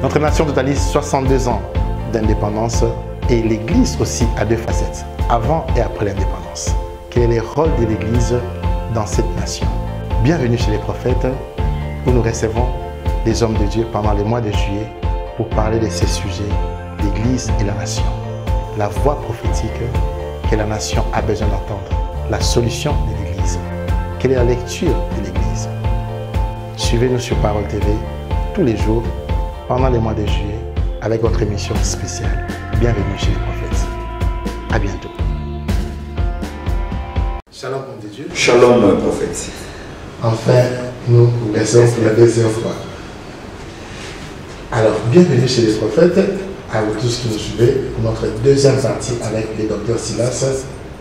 Notre nation totalise 62 ans d'indépendance et l'Église aussi a deux facettes, avant et après l'indépendance. Quel est le rôle de l'Église dans cette nation? Bienvenue chez les prophètes, où nous recevons des hommes de Dieu pendant les mois de juillet pour parler de ces sujets, l'Église et la nation. La voix prophétique que la nation a besoin d'entendre, la solution de l'Église. Quelle est la lecture de l'Église? Suivez-nous sur Parole TV tous les jours pendant les mois de juillet avec votre émission spéciale. Bienvenue chez les prophètes. À bientôt. Shalom, homme de Dieu. Shalom, prophète. Enfin, nous vous laissons pour la deuxième fois. Alors, bienvenue chez les prophètes, à vous tous qui nous suivez, pour notre deuxième partie avec le docteur Silas.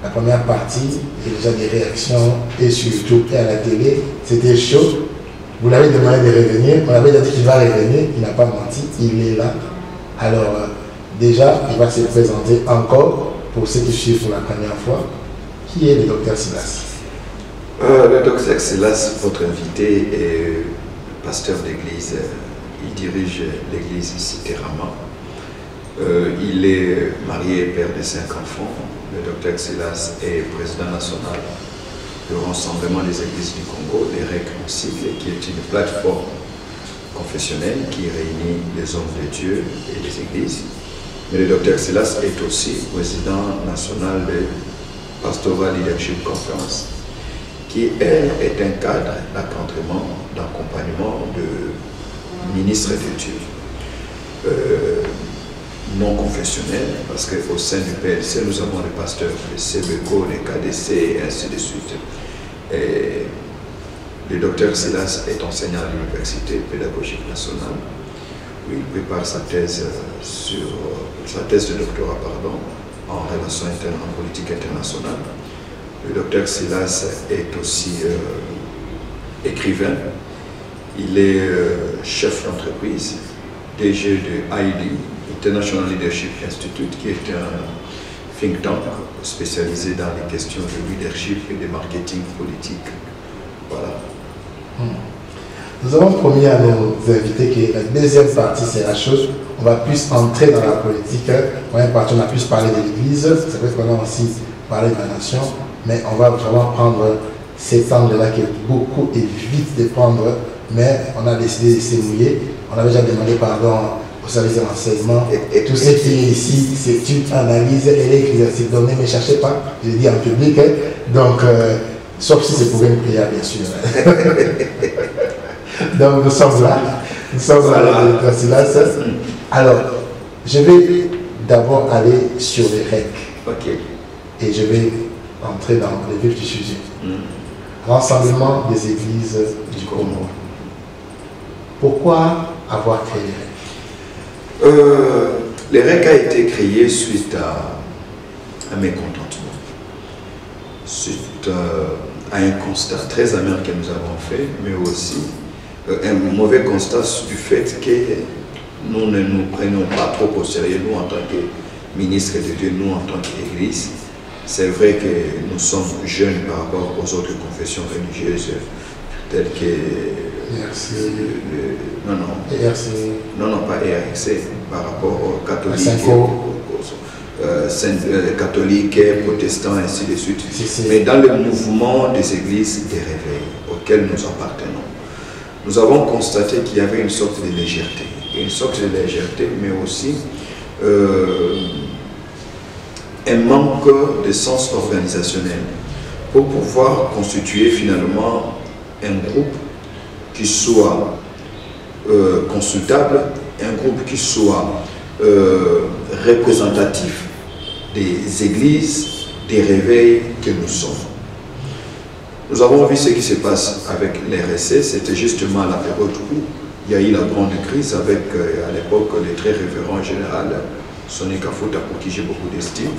La première partie, il y a déjà des réactions et sur YouTube et à la télé, c'était chaud. Vous l'avez demandé de revenir, on avait dit qu'il va revenir, il n'a pas menti, il est là. Alors, déjà, il va se présenter encore pour ceux qui suivent pour la première fois. Qui est le docteur Silas? Le docteur Silas, votre invité, est pasteur d'église. Il dirige l'église ici Terama. Il est marié et père de 5 enfants. Le docteur Silas est président national du Rassemblement des Églises du Congo, les REC en sigle, qui est une plateforme confessionnelle qui réunit les hommes de Dieu et les églises. Mais le docteur Silas est aussi président national de Pastoral Leadership Conference, qui est un cadre d'accompagnement de ministres de Dieu. Non confessionnel, parce qu'au sein du PLC, nous avons les pasteurs, les CBECO, les KDC et ainsi de suite. Et le docteur Silas est enseignant à l'Université pédagogique nationale, où il prépare sa thèse de doctorat en relations internes, en politique internationale. Le docteur Silas est aussi écrivain. Il est chef d'entreprise, DG de ILI, International Leadership Institute, qui est un think tank spécialisé dans les questions de leadership et de marketing politique. Voilà. Nous avons promis à nos invités que la deuxième partie sera chaude. On va plus entrer dans la politique. La première partie, on a plus parlé de l'Église. C'est vrai qu'on a aussi parlé de la nation. Mais on va vraiment prendre cet angle-là qui est beaucoup évite de prendre. Mais on a décidé de se mouiller. On avait déjà demandé pardon au service de renseignement. Et tout ce qui est ici, c'est une analyse et données. Ne cherchez pas, je dis en public. Donc, sauf si c'est pour une prière, bien sûr. Donc, nous sommes là. Nous sommes là avec le Silas. Alors, je vais d'abord aller sur les REC. Ok. Et je vais entrer dans le vif du sujet. Rassemblement des églises du Congo. Pourquoi avoir créé les REC? Les REC a été créé suite à un mécontentement, suite à un constat très amer que nous avons fait, mais aussi un mauvais constat du fait que nous ne nous prenons pas trop au sérieux, nous en tant que ministres de Dieu, nous en tant qu'Église. C'est vrai que nous sommes jeunes par rapport aux autres confessions religieuses, telles que non, pas ERC, par rapport aux catholiques, catholiques, protestants, ainsi de suite. Mais dans le mouvement des églises des réveils auxquels nous appartenons, nous avons constaté qu'il y avait une sorte de légèreté, mais aussi un manque de sens organisationnel pour pouvoir constituer finalement un groupe qui soit consultable, un groupe qui soit représentatif des églises, des réveils que nous sommes. Nous avons vu ce qui se passe avec les RSC, c'était justement à la période où il y a eu la grande crise avec, à l'époque, le très révérend général Sonny Kafuta, pour qui j'ai beaucoup d'estime,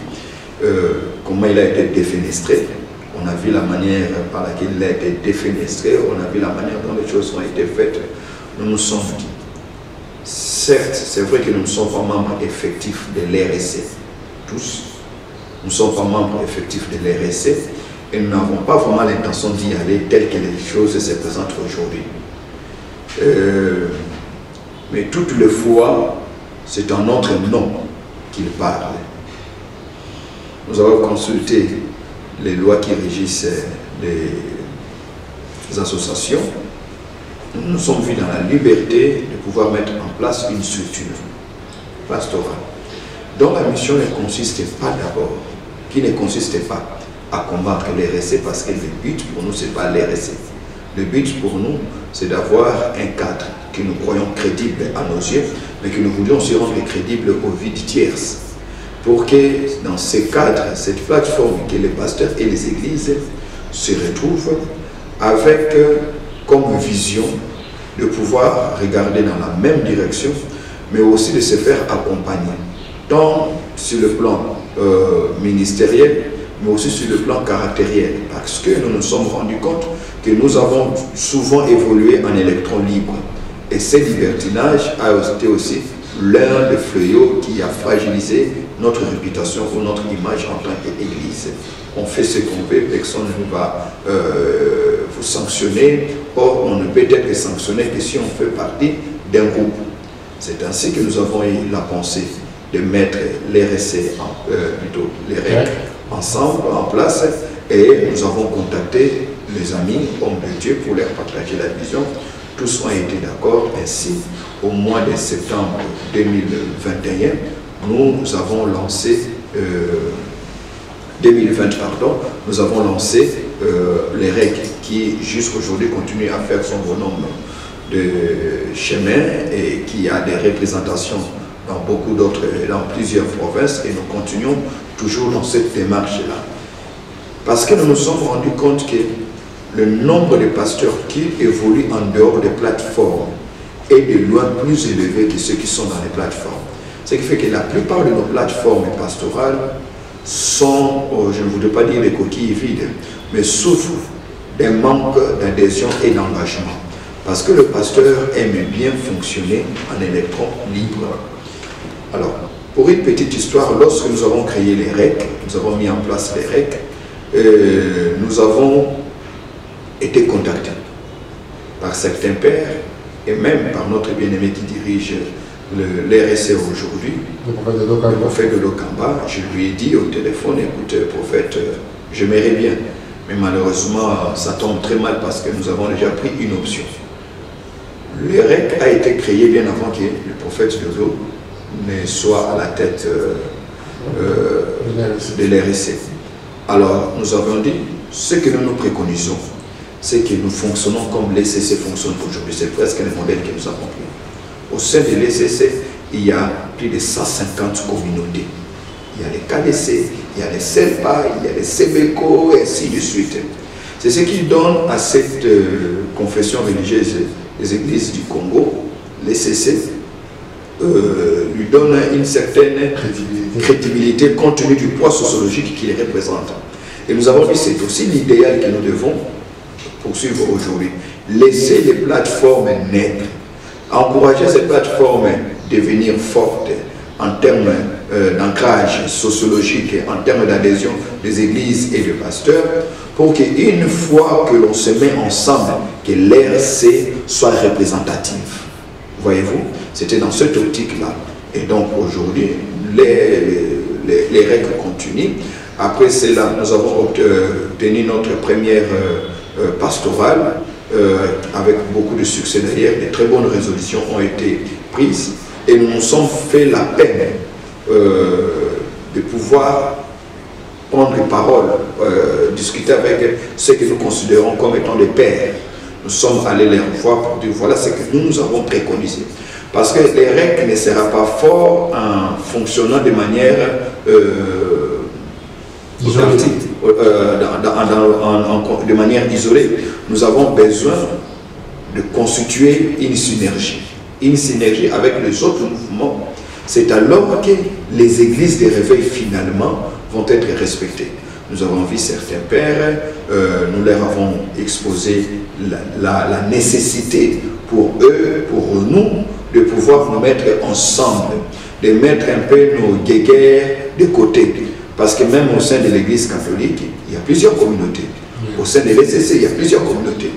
comment il a été défenestré. On a vu la manière par laquelle il a été défenestré, on a vu la manière dont les choses ont été faites. Nous nous sommes dit, certes, c'est vrai que nous ne sommes pas membres effectifs de l'RSC, tous. Nous ne sommes pas membres effectifs de l'RSC et nous n'avons pas vraiment l'intention d'y aller tel que les choses se présentent aujourd'hui. mais toutes les fois, c'est en notre nom qu'il parle. Nous avons consulté les lois qui régissent les associations. Nous nous sommes vus dans la liberté de pouvoir mettre en place une structure pastorale dont la mission ne consistait pas d'abord, qui ne consistait pas à combattre l'RSC, parce que le but pour nous, ce n'est pas l'RSC. Le but pour nous, c'est d'avoir un cadre que nous croyons crédible à nos yeux, mais que nous voulions aussi rendre crédible aux vies tierces. Pour que dans ce cadre, cette plateforme, que les pasteurs et les églises se retrouvent avec comme vision de pouvoir regarder dans la même direction, mais aussi de se faire accompagner, tant sur le plan ministériel, mais aussi sur le plan caractériel, parce que nous nous sommes rendus compte que nous avons souvent évolué en électrons libres. Et ce libertinage a été aussi l'un des fléaux qui a fragilisé notre réputation ou notre image en tant qu'Église. On fait ce qu'on veut, personne ne va vous sanctionner. Or, on ne peut être sanctionné que si on fait partie d'un groupe. C'est ainsi que nous avons eu la pensée de mettre l'RSC, plutôt les REC, ensemble, en place, et nous avons contacté les amis, hommes de Dieu, pour leur partager la vision. Tous ont été d'accord. Ainsi, au mois de septembre 2021, nous avons lancé, 2020, pardon, nous avons lancé les REC qui, jusqu'aujourd'hui, continue à faire son bonhomme de chemin et qui a des représentations dans beaucoup d'autres, dans plusieurs provinces, et nous continuons toujours dans cette démarche-là. Parce que nous nous sommes rendus compte que le nombre de pasteurs qui évoluent en dehors des plateformes est de loin plus élevé que ceux qui sont dans les plateformes. Ce qui fait que la plupart de nos plateformes pastorales sont, je ne voudrais pas dire des coquilles vides, mais souffrent d'un manque d'adhésion et d'engagement. Parce que le pasteur aime bien fonctionner en électron libre. Alors, pour une petite histoire, lorsque nous avons créé les REC, nous avons mis en place les REC, nous avons été contactés par certains pères et même par notre bien-aimé qui dirige l'RSC aujourd'hui, le prophète de Lokamba. Je lui ai dit au téléphone, écoute prophète, j'aimerais bien, mais malheureusement ça tombe très mal parce que nous avons déjà pris une option. Le REC a été créé bien avant que le prophète de l'eau ne soit à la tête de l'RSC. Alors nous avons dit, ce que nous nous préconisons, c'est que nous fonctionnons comme l'ECC fonctionne aujourd'hui. C'est presque le modèle que nous avons pris. Au sein de l'ECC, il y a plus de 150 communautés. Il y a les KDC, il y a les CELPA, il y a les CEBECO, et ainsi de suite. C'est ce qui donne à cette confession religieuse des églises du Congo, l'ECC, lui donne une certaine crédibilité compte tenu du poids sociologique qu'il représente. Et nous avons vu, c'est aussi l'idéal que nous devons poursuivre aujourd'hui. Laisser les plateformes naître, encourager ces plateformes à devenir fortes en termes d'ancrage sociologique, en termes d'adhésion des églises et des pasteurs, pour qu'une fois que l'on se met ensemble, que l'RC soit représentative. Voyez-vous, c'était dans cette optique-là. Et donc aujourd'hui, les règles continuent. Après cela, nous avons obtenu notre première pastorale avec beaucoup de succès derrière. De très bonnes résolutions ont été prises et nous nous sommes fait la peine de pouvoir prendre parole, discuter avec ceux que nous considérons comme étant des pères. Nous sommes allés les revoir pour dire voilà ce que nous avons préconisé. Parce que les REC ne sera pas fort en fonctionnant de manière de manière isolée. Nous avons besoin de constituer une synergie avec les autres mouvements. C'est alors que les églises de réveil finalement vont être respectées. Nous avons vu certains pères, nous leur avons exposé la nécessité pour eux, pour nous, de pouvoir nous mettre ensemble, de mettre un peu nos guéguerres de côté. Parce que même au sein de l'église catholique, il y a plusieurs communautés. Au sein de l'ECC, il y a plusieurs communautés.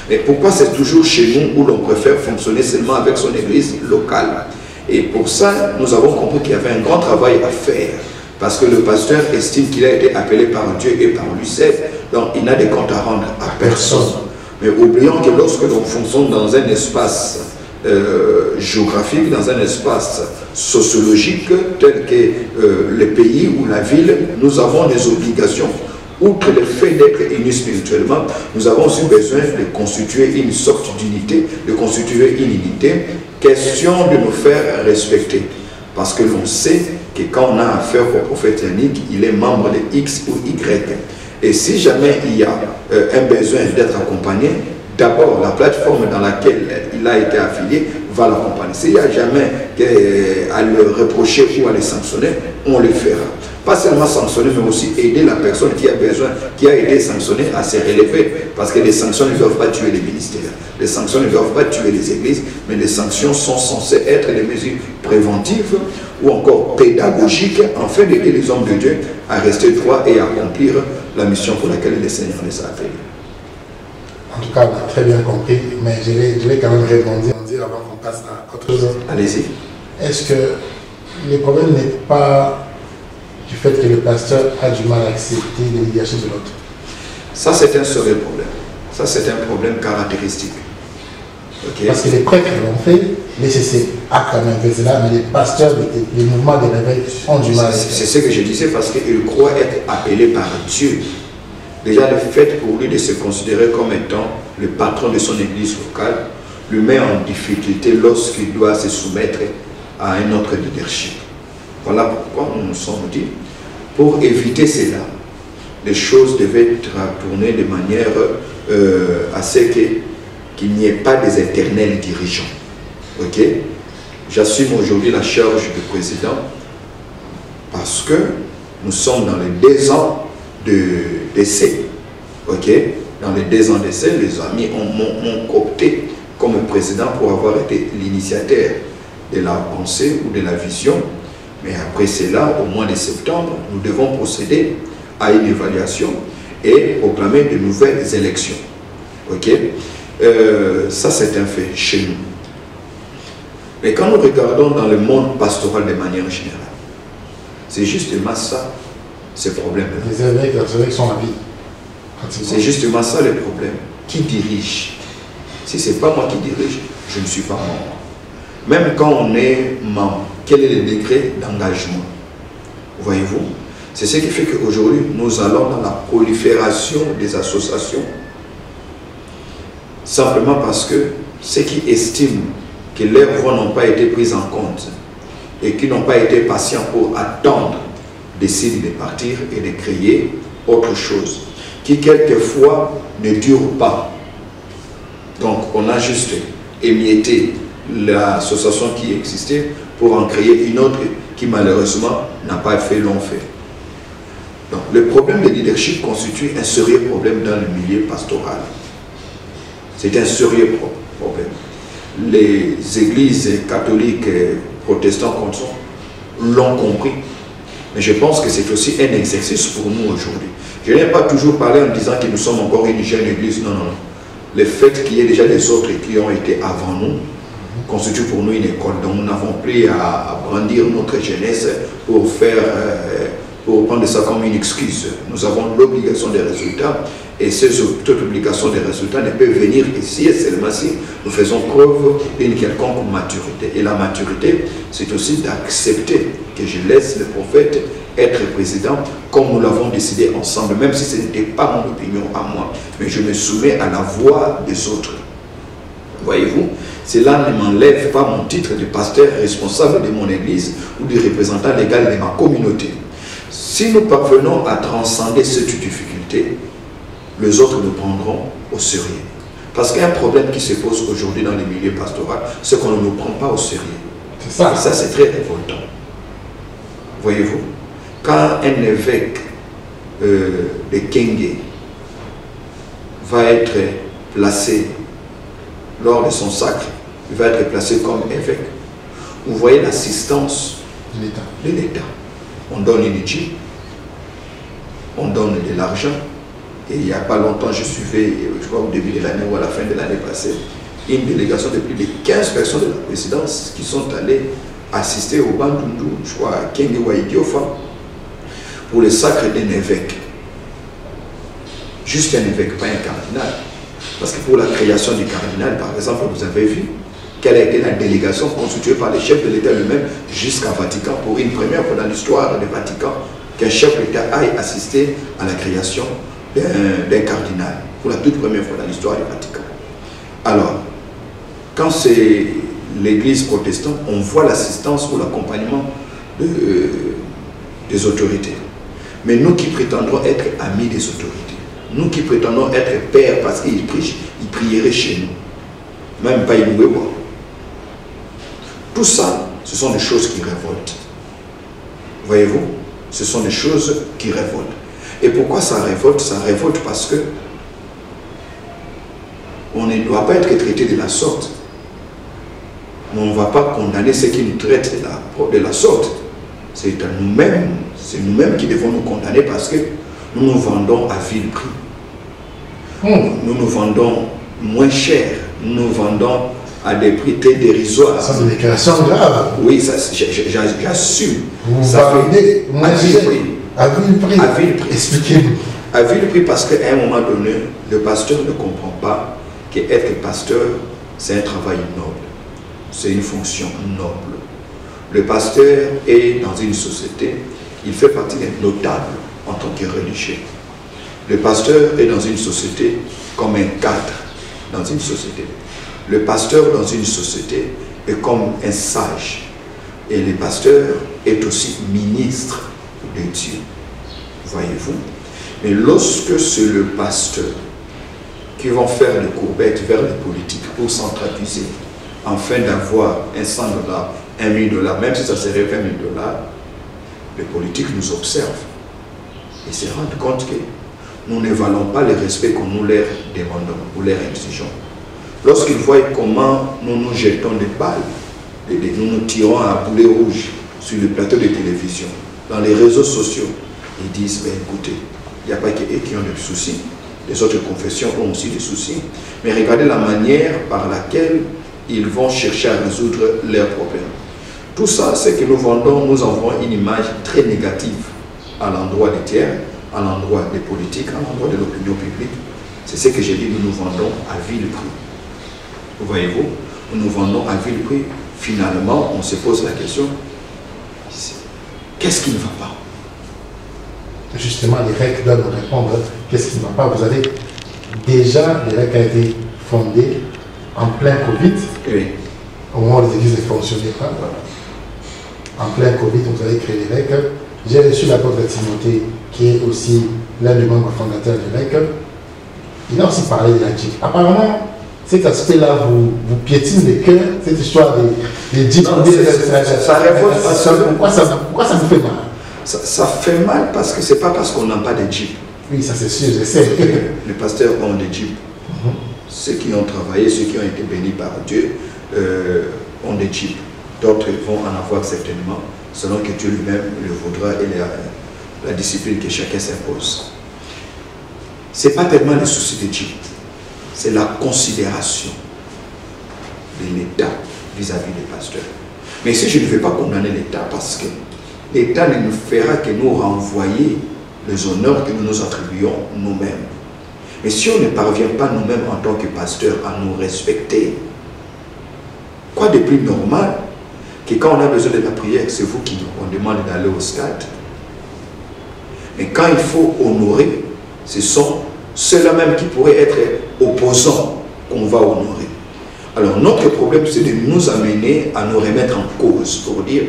Mais pourquoi c'est toujours chez nous où l'on préfère fonctionner seulement avec son église locale? Et pour ça, nous avons compris qu'il y avait un grand travail à faire. Parce que le pasteur estime qu'il a été appelé par Dieu et par l'UCF, donc il n'a des comptes à rendre à personne. Mais oublions que lorsque l'on fonctionne dans un espace géographique, dans un espace sociologique tel que le pays ou la ville, nous avons des obligations. Outre le fait d'être unis spirituellement, nous avons aussi besoin de constituer une sorte d'unité, de constituer une unité, question de nous faire respecter. Parce que l'on sait que quand on a affaire au prophète Yannick, il est membre de X ou Y. Et si jamais il y a un besoin d'être accompagné, d'abord la plateforme dans laquelle il a été affilié va l'accompagner. S'il n'y a jamais à le reprocher ou à le sanctionner, on le fera. Pas seulement sanctionner, mais aussi aider la personne qui a besoin, qui a été sanctionnée à se relever. Parce que les sanctions ne doivent pas tuer les ministères. Les sanctions ne doivent pas tuer les églises, mais les sanctions sont censées être des mesures préventives ou encore pédagogiques afin d'aider les hommes de Dieu à rester droits et à accomplir la mission pour laquelle le Seigneur les a appelés. En tout cas, on a très bien compris, mais je vais quand même rebondir avant qu'on passe à autre chose. Allez-y. Est-ce que le problème n'est pas du fait que le pasteur a du mal à accepter le leadership de l'autre? Ça, c'est un seul problème. Ça, c'est un problème caractéristique. Okay. Parce que les prêtres l'ont fait, les CC a quand même fait cela, mais les pasteurs, les mouvements de réveil ont du mal. C'est ce que je disais, parce qu'il croit être appelé par Dieu. Déjà, le fait pour lui de se considérer comme étant le patron de son église locale le met en difficulté lorsqu'il doit se soumettre à un autre leadership. Voilà pourquoi nous nous sommes dit, pour éviter cela, les choses devaient être tournées de manière à ce qu'il n'y ait pas des éternels dirigeants. Ok? J'assume aujourd'hui la charge de président parce que nous sommes dans les 2 ans d'essai. Ok? Dans les 2 ans d'essai, les amis m'ont opté comme président pour avoir été l'initiateur de la pensée ou de la vision. Mais après cela, au mois de septembre, nous devons procéder à une évaluation et proclamer de nouvelles élections. Ok? Ça, c'est un fait chez nous. Mais quand nous regardons dans le monde pastoral de manière générale, c'est justement ça, ce problème-là. Les évêques sont la vie. C'est justement ça le problème. Qui dirige? Si ce n'est pas moi qui dirige, je ne suis pas membre. Même quand on est membre, quel est le degré d'engagement? Voyez-vous? C'est ce qui fait qu'aujourd'hui, nous allons dans la prolifération des associations, simplement parce que ceux qui estiment que leurs voix n'ont pas été prises en compte et qui n'ont pas été patients pour attendre, décident de partir et de créer autre chose, qui quelquefois ne dure pas. Donc on a juste émietté l'association qui existait pour en créer une autre qui malheureusement n'a pas fait long feu. Donc le problème de leadership constitue un sérieux problème dans le milieu pastoral. C'est un sérieux problème. Les églises catholiques et protestantes l'ont compris. Mais je pense que c'est aussi un exercice pour nous aujourd'hui. Je n'ai pas toujours parlé en disant que nous sommes encore une jeune église. Non, non, non. Le fait qu'il y ait déjà des autres qui ont été avant nous constitue pour nous une école. Donc nous n'avons plus à brandir notre jeunesse pour prendre ça comme une excuse. Nous avons l'obligation des résultats et cette obligation des résultats ne peut venir ici et seulement si nous faisons preuve d'une quelconque maturité. Et la maturité, c'est aussi d'accepter que je laisse le prophète être président comme nous l'avons décidé ensemble, même si ce n'était pas mon opinion à moi, mais je me soumets à la voix des autres. Voyez-vous, cela ne m'enlève pas mon titre de pasteur responsable de mon église ou de représentant légal de ma communauté. Si nous parvenons à transcender cette difficulté, les autres nous prendront au sérieux. Parce qu'il y a un problème qui se pose aujourd'hui dans les milieux pastoraux, c'est qu'on ne nous prend pas au sérieux. C'est ça. Et ça, c'est très révoltant. Voyez-vous, quand un évêque de Kenge va être placé lors de son sacre, il va être placé comme évêque, vous voyez l'assistance de l'État. On donne une jeep, on donne de l'argent, Et il n'y a pas longtemps, je suivais, je crois au début de l'année ou à la fin de l'année passée, une délégation de plus de 15 personnes de la présidence qui sont allées assister au Bandundu, je crois à Kengewa Idiofa, pour le sacre d'un évêque. Juste un évêque, pas un cardinal. Parce que pour la création du cardinal, par exemple, vous avez vu quelle a été la délégation constituée par les chefs de l'État lui-même jusqu'à Vatican, pour une première fois dans l'histoire du Vatican, qu'un chef de l'État aille assister à la création d'un cardinal, pour la toute première fois dans l'histoire du Vatican. Alors, quand c'est l'église protestante, on voit l'assistance ou l'accompagnement des autorités. Mais nous qui prétendons être amis des autorités, nous qui prétendons être pères parce qu'ils prieraient chez nous, même pas Inouéwa. Tout ça, ce sont des choses qui révoltent. Voyez-vous, ce sont des choses qui révoltent. Et pourquoi ça révolte? Ça révolte parce que on ne doit pas être traité de la sorte. Mais on ne va pas condamner ceux qui nous traitent de la sorte. C'est nous-mêmes qui devons nous condamner parce que nous nous vendons à vil prix. Nous nous vendons moins cher. Nous nous vendons à des prix très dérisoires. Ça, c'est des déclarations graves. Oui, j'assume. Ça fait à vil prix. À vil prix. À vil prix. Expliquez-nous. À vil prix parce qu'à un moment donné, le pasteur ne comprend pas qu'être pasteur, c'est un travail noble. C'est une fonction noble. Le pasteur est dans une société, il fait partie des notables en tant que religieux. Le pasteur est dans une société comme un cadre dans une société. Le pasteur dans une société est comme un sage. Et le pasteur est aussi ministre de Dieu. Voyez-vous? Mais lorsque c'est le pasteur qui va faire les courbettes vers les politiques pour centraliser, afin d'avoir un $100, $1 000, même si ça serait $20 000, les politiques nous observent et se rendent compte que nous ne valons pas le respect que nous leur demandons ou leur exigeons. Lorsqu'ils voient comment nous nous jetons des balles, nous nous tirons à boulet rouge sur le plateau de télévision, dans les réseaux sociaux, ils disent, ben, écoutez, il n'y a pas que eux qui ont des soucis, les autres confessions ont aussi des soucis, mais regardez la manière par laquelle ils vont chercher à résoudre leurs problèmes. Tout ça, c'est que nous envoyons une image très négative à l'endroit des tiers, à l'endroit des politiques, à l'endroit de l'opinion publique. C'est ce que j'ai dit, nous nous vendons à vil prix. Voyez-vous, nous nous vendons à vil prix. Finalement, on se pose la question, qu'est-ce qui ne va pas? Justement, les REC doivent nous répondre, qu'est-ce qui ne va pas? Vous avez déjà, les REC a été fondé en plein Covid, oui. Au moment où les églises ne fonctionnaient pas. Voilà. En plein Covid, vous avez créé les REC. J'ai reçu l'apôtre Timothée, qui est aussi l'un des membres fondateurs des REC. Il a aussi parlé de la JIP. Apparemment, cet aspect-là vous piétine le cœur, cette histoire des JIP. Ça révolte parce que... Pourquoi ça vous fait mal? Ça fait mal parce que c'est pas parce qu'on n'a pas de JIP. Oui, ça c'est sûr, je sais. Les pasteurs ont des JIP. Ceux qui ont travaillé, ceux qui ont été bénis par Dieu, ont des JIP. D'autres vont en avoir certainement, selon que Dieu lui-même le voudra et la discipline que chacun s'impose. Ce n'est pas tellement le souci des JIP, c'est la considération de l'État vis-à-vis des pasteurs. Mais ici, je ne vais pas condamner l'État parce que l'État ne nous fera que nous renvoyer les honneurs que nous nous attribuons nous-mêmes. Mais si on ne parvient pas nous-mêmes en tant que pasteurs à nous respecter, quoi de plus normal que quand on a besoin de la prière, c'est vous qui nous demande d'aller au stade. Mais quand il faut honorer, ce sont ceux-là même qui pourraient être opposants qu'on va honorer. Alors notre problème, c'est de nous amener à nous remettre en cause pour dire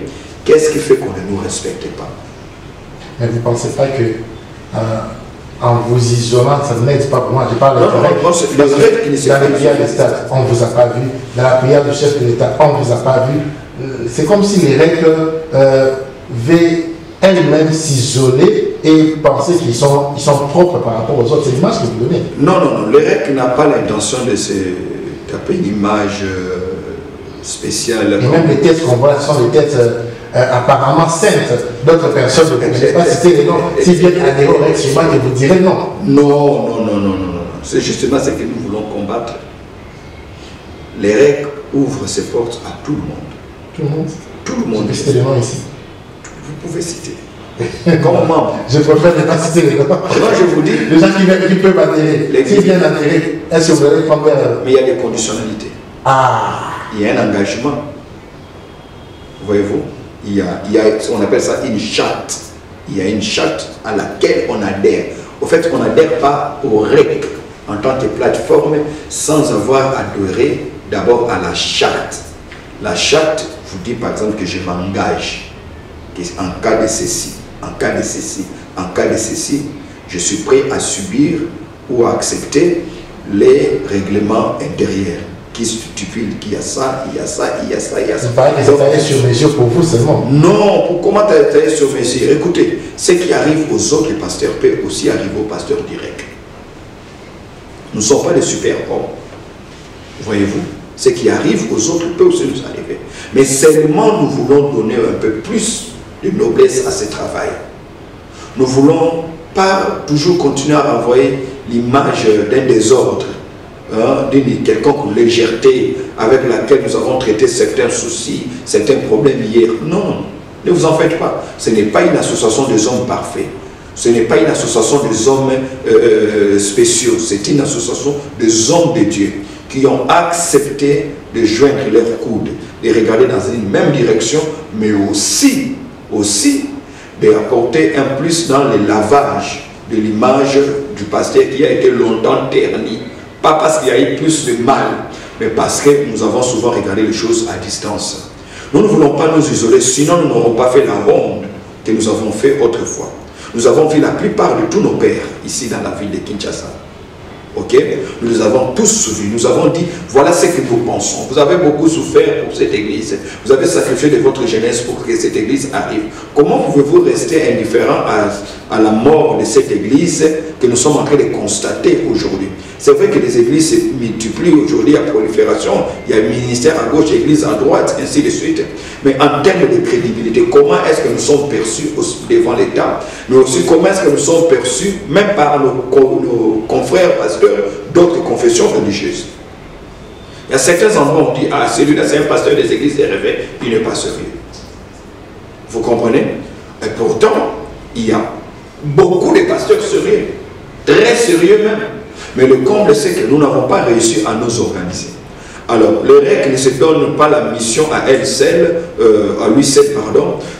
qu'est-ce qui fait qu'on ne nous respecte pas. Mais vous ne pensez pas que en vous isolant, ça n'aide pas pour moi. Je parle de dans la prière de stade, on ne vous a pas vu. Dans la prière du chef de l'État, on ne vous a pas vu. C'est comme si les règles veulent elles-mêmes s'isoler et penser qu'ils sont propres par rapport aux autres. C'est l'image que vous donnez. Non, les règles n'ont pas l'intention de se taper une image spécial. Et même les têtes qu'on voit sont des têtes apparemment saintes. D'autres personnes, je ne vais pas citer les noms. Si bien adhérer au REC, c'est moi qui vous dirai non. Non. C'est justement ce que nous voulons combattre. Les REC ouvrent ses portes à tout le monde. Tout le monde? Tout le monde. Je peux citer les noms ici. Vous pouvez citer. Comme membre. Je préfère ne pas citer les noms. Moi, je vous dis. Les gens qui peuvent adhérer. Si bien adhérer, est-ce que vous allez prendre... Mais il y a des conditionnalités. Il y a un engagement. Voyez-vous, on appelle ça une charte. Il y a une charte à laquelle on adhère. Au fait, on n'adhère pas au REC en tant que plateforme sans avoir adhéré d'abord à la charte. La charte vous dit par exemple que je m'engage en cas de ceci, en cas de ceci, en cas de ceci, je suis prêt à subir ou à accepter les règlements intérieurs qui stipulent qu'il y a ça, il y a ça, il y a ça, il y a ça. C'est pareil que c'est taillé sur mesure pour vous seulement. Non, comment taillé sur mesure? Écoutez, ce qui arrive aux autres pasteurs peut aussi arriver aux pasteurs directs. Nous ne sommes pas des super-hommes. Voyez-vous, ce qui arrive aux autres peut aussi nous arriver. Mais seulement nous voulons donner un peu plus de noblesse à ce travail. Nous ne voulons pas toujours continuer à renvoyer l'image d'un désordre, d'une quelconque légèreté avec laquelle nous avons traité certains soucis, certains problèmes hier. Non, ne vous en faites pas. Ce n'est pas une association des hommes parfaits. Ce n'est pas une association des hommes spéciaux. C'est une association des hommes de Dieu qui ont accepté de joindre leurs coudes, de regarder dans une même direction, mais aussi d'apporter un plus dans le lavage de l'image du pasteur qui a été longtemps terni. Pas parce qu'il y a eu plus de mal, mais parce que nous avons souvent regardé les choses à distance. Nous ne voulons pas nous isoler, sinon nous n'aurons pas fait la ronde que nous avons fait autrefois. Nous avons vu la plupart de tous nos pères ici dans la ville de Kinshasa. Ok? Nous les avons tous suivis. Nous avons dit, voilà ce que nous pensons. Vous avez beaucoup souffert pour cette église. Vous avez sacrifié de votre jeunesse pour que cette église arrive. Comment pouvez-vous rester indifférent à la mort de cette église que nous sommes en train de constater aujourd'hui? C'est vrai que les églises se multiplient aujourd'hui à prolifération. Il y a un ministère à gauche, église à droite, ainsi de suite. Mais en termes de crédibilité, comment est-ce que nous sommes perçus devant l'État? Mais aussi comment est-ce que nous sommes perçus même par nos confrères pasteurs d'autres confessions religieuses? Il y a certains endroits où on dit, ah, celui-là c'est un pasteur des églises des réveils, il n'est pas sérieux. Vous comprenez? Et pourtant, il y a beaucoup de pasteurs sérieux, très sérieux même. Mais le comble, c'est que nous n'avons pas réussi à nous organiser. Alors, le REC ne se donne pas la mission à lui seul,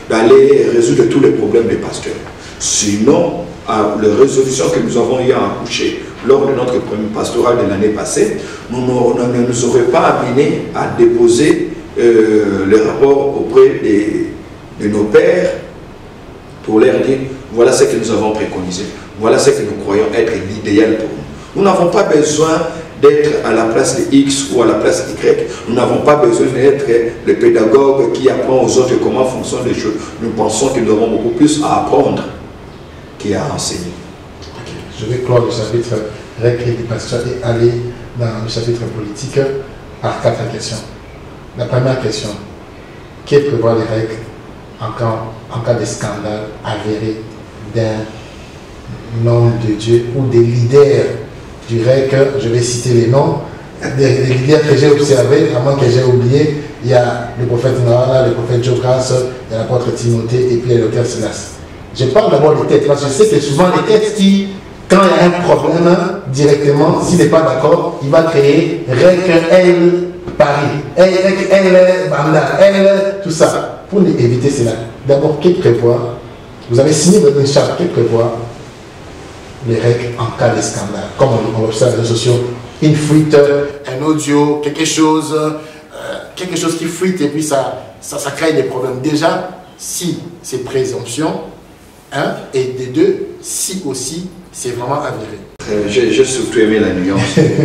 d'aller résoudre tous les problèmes des pasteurs. Sinon, à la résolution que nous avons eu à accoucher lors de notre premier pastoral de l'année passée, nous ne nous aurions pas amené à déposer le rapport auprès de nos pères pour leur dire, voilà ce que nous avons préconisé, voilà ce que nous croyons être l'idéal pour nous. Nous n'avons pas besoin d'être à la place de X ou à la place de Y. Nous n'avons pas besoin d'être le pédagogue qui apprend aux autres comment fonctionnent les choses. Nous pensons que nous avons beaucoup plus à apprendre qu'à enseigner. Okay. Je vais clore le chapitre REC et du pasteur et aller dans le chapitre politique par 4 questions. La première question, que prévoit les REC en cas de scandale avéré d'un homme de Dieu ou des leaders du REC? Je vais citer les noms des leaders que j'ai observés, à moins que j'ai oublié. Il y a le prophète Noala, le prophète Jokas, il y a l'apôtre Timothée et puis il y a le docteur Silas. Je parle d'abord des têtes, parce que je sais que souvent les têtes qui, quand il y a un problème, directement, s'il n'est pas d'accord, il va créer REC, elle, Paris, elle, Banda, elle, tout ça. Pour éviter cela, d'abord, qu'est-ce que prévoit? Vous avez signé votre charte, qu'est-ce que prévoit les REC en cas de scandale? Comme on observe sur les réseaux sociaux, une fuite, un audio, quelque chose qui fuite et puis ça crée des problèmes. Déjà, si c'est présomption, un, et de deux, si aussi c'est vraiment avéré. J'ai surtout aimé la nuance.